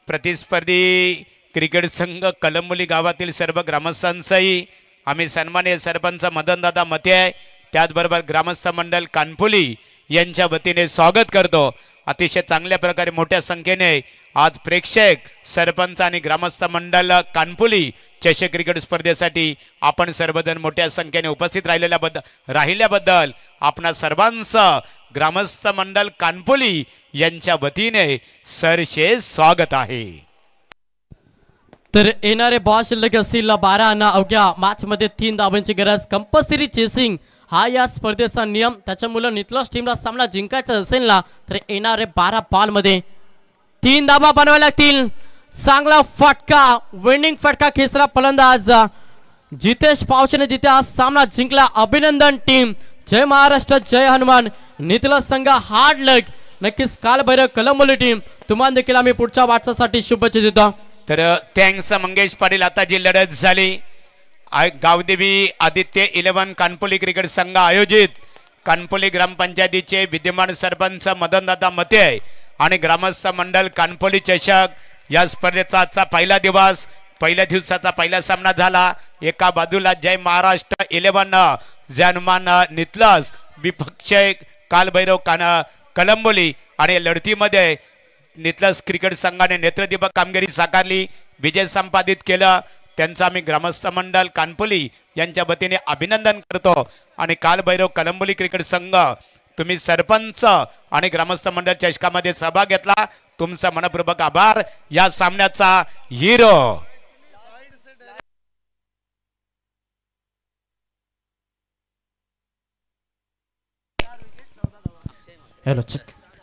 प्रतिस्पर्धी क्रिकेट संघ कलंबोली गावातील सर्व ग्रामस्थांचाही आम्ही सन्माननीय सरपंच मदनदादा मते आहे त्याचबरोबर ग्रामस्थ मंडळ कानपुली यांच्या वतीने स्वागत करतो. अतिशय चांगल्या प्रकारे मोठ्या संख्येने आज प्रेक्षक सरपंच आणि ग्रामस्थ मंडळ कानपुली चषक क्रिकेट स्पर्धेसाठी आपण सर्वजण मोठ्या संख्येने उपस्थित राहिल्याबद्दल आपणा सर्वांचं ग्रामस्थ मंडळ कानपुली यांच्या वतीने सरसे स्वागत आहे. तर येणारे बॉल शिल्लक असतील 12 आणि अवघ्या मॅच मध्ये 3 धावांची गरज. कंपल्सरी चेसिंग हा या स्पर्धेचा नियम. त्याच्यामुळे नितलस टीमला सामना जिंकायचा असेल ना तर येणारे 12 बॉल मध्ये 3 धावा बनवायला लागतील. चांगला फटका विनिंग फटका खेचला फलंदाज जितेश पावशेने जिथे हा सामना जिंकला. अभिनंदन टीम. जय महाराष्ट्र जय हनुमान. नितलस संघ हार्ड लक. नक्कीच कालभैरव कलंबोली टीम तुम्हाला देखील आम्ही पुढच्या वाटचासाठी शुभेच्छा देतो. तर थँक्स मंगेश पाटील. आता जी लढत झाली गावदेवी आदित्य 11 कानपुली क्रिकेट संघ आयोजित कानपुली ग्रामपंचायतीचे विद्यमान सरपंच मदनदादा मते आणि ग्रामस्थ मंडळ कानपुली चषक या स्पर्धेचा आजचा पहिला दिवस. पहिल्या दिवसाचा पहिला सामना झाला. एका बाजूला जय महाराष्ट्र 11 जयमान नितलस विपक्ष कालभैरव कलंबोली आणि लढतीमध्ये नितलस क्रिकेट संघाने नेत्रदीपक कामगिरी साकारली. विजय संपादित केलं. त्यांचं आम्ही ग्रामस्थ मंडळ कानपुली यांच्या वतीने अभिनंदन करतो. आणि कालभैरव कलंबोली क्रिकेट संघ तुम्ही सरपंच आणि ग्रामस्थ मंडळ चषकामध्ये सहभाग घेतला. तुमचा मनपूर्वक आभार. या सामन्याचा हिरो हॅलो चेक.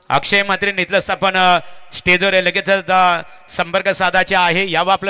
अक्षय म्हात्रे नितलस आपण स्टेजवर लगेच संपर्क साधायचे आहे. यावं आपलं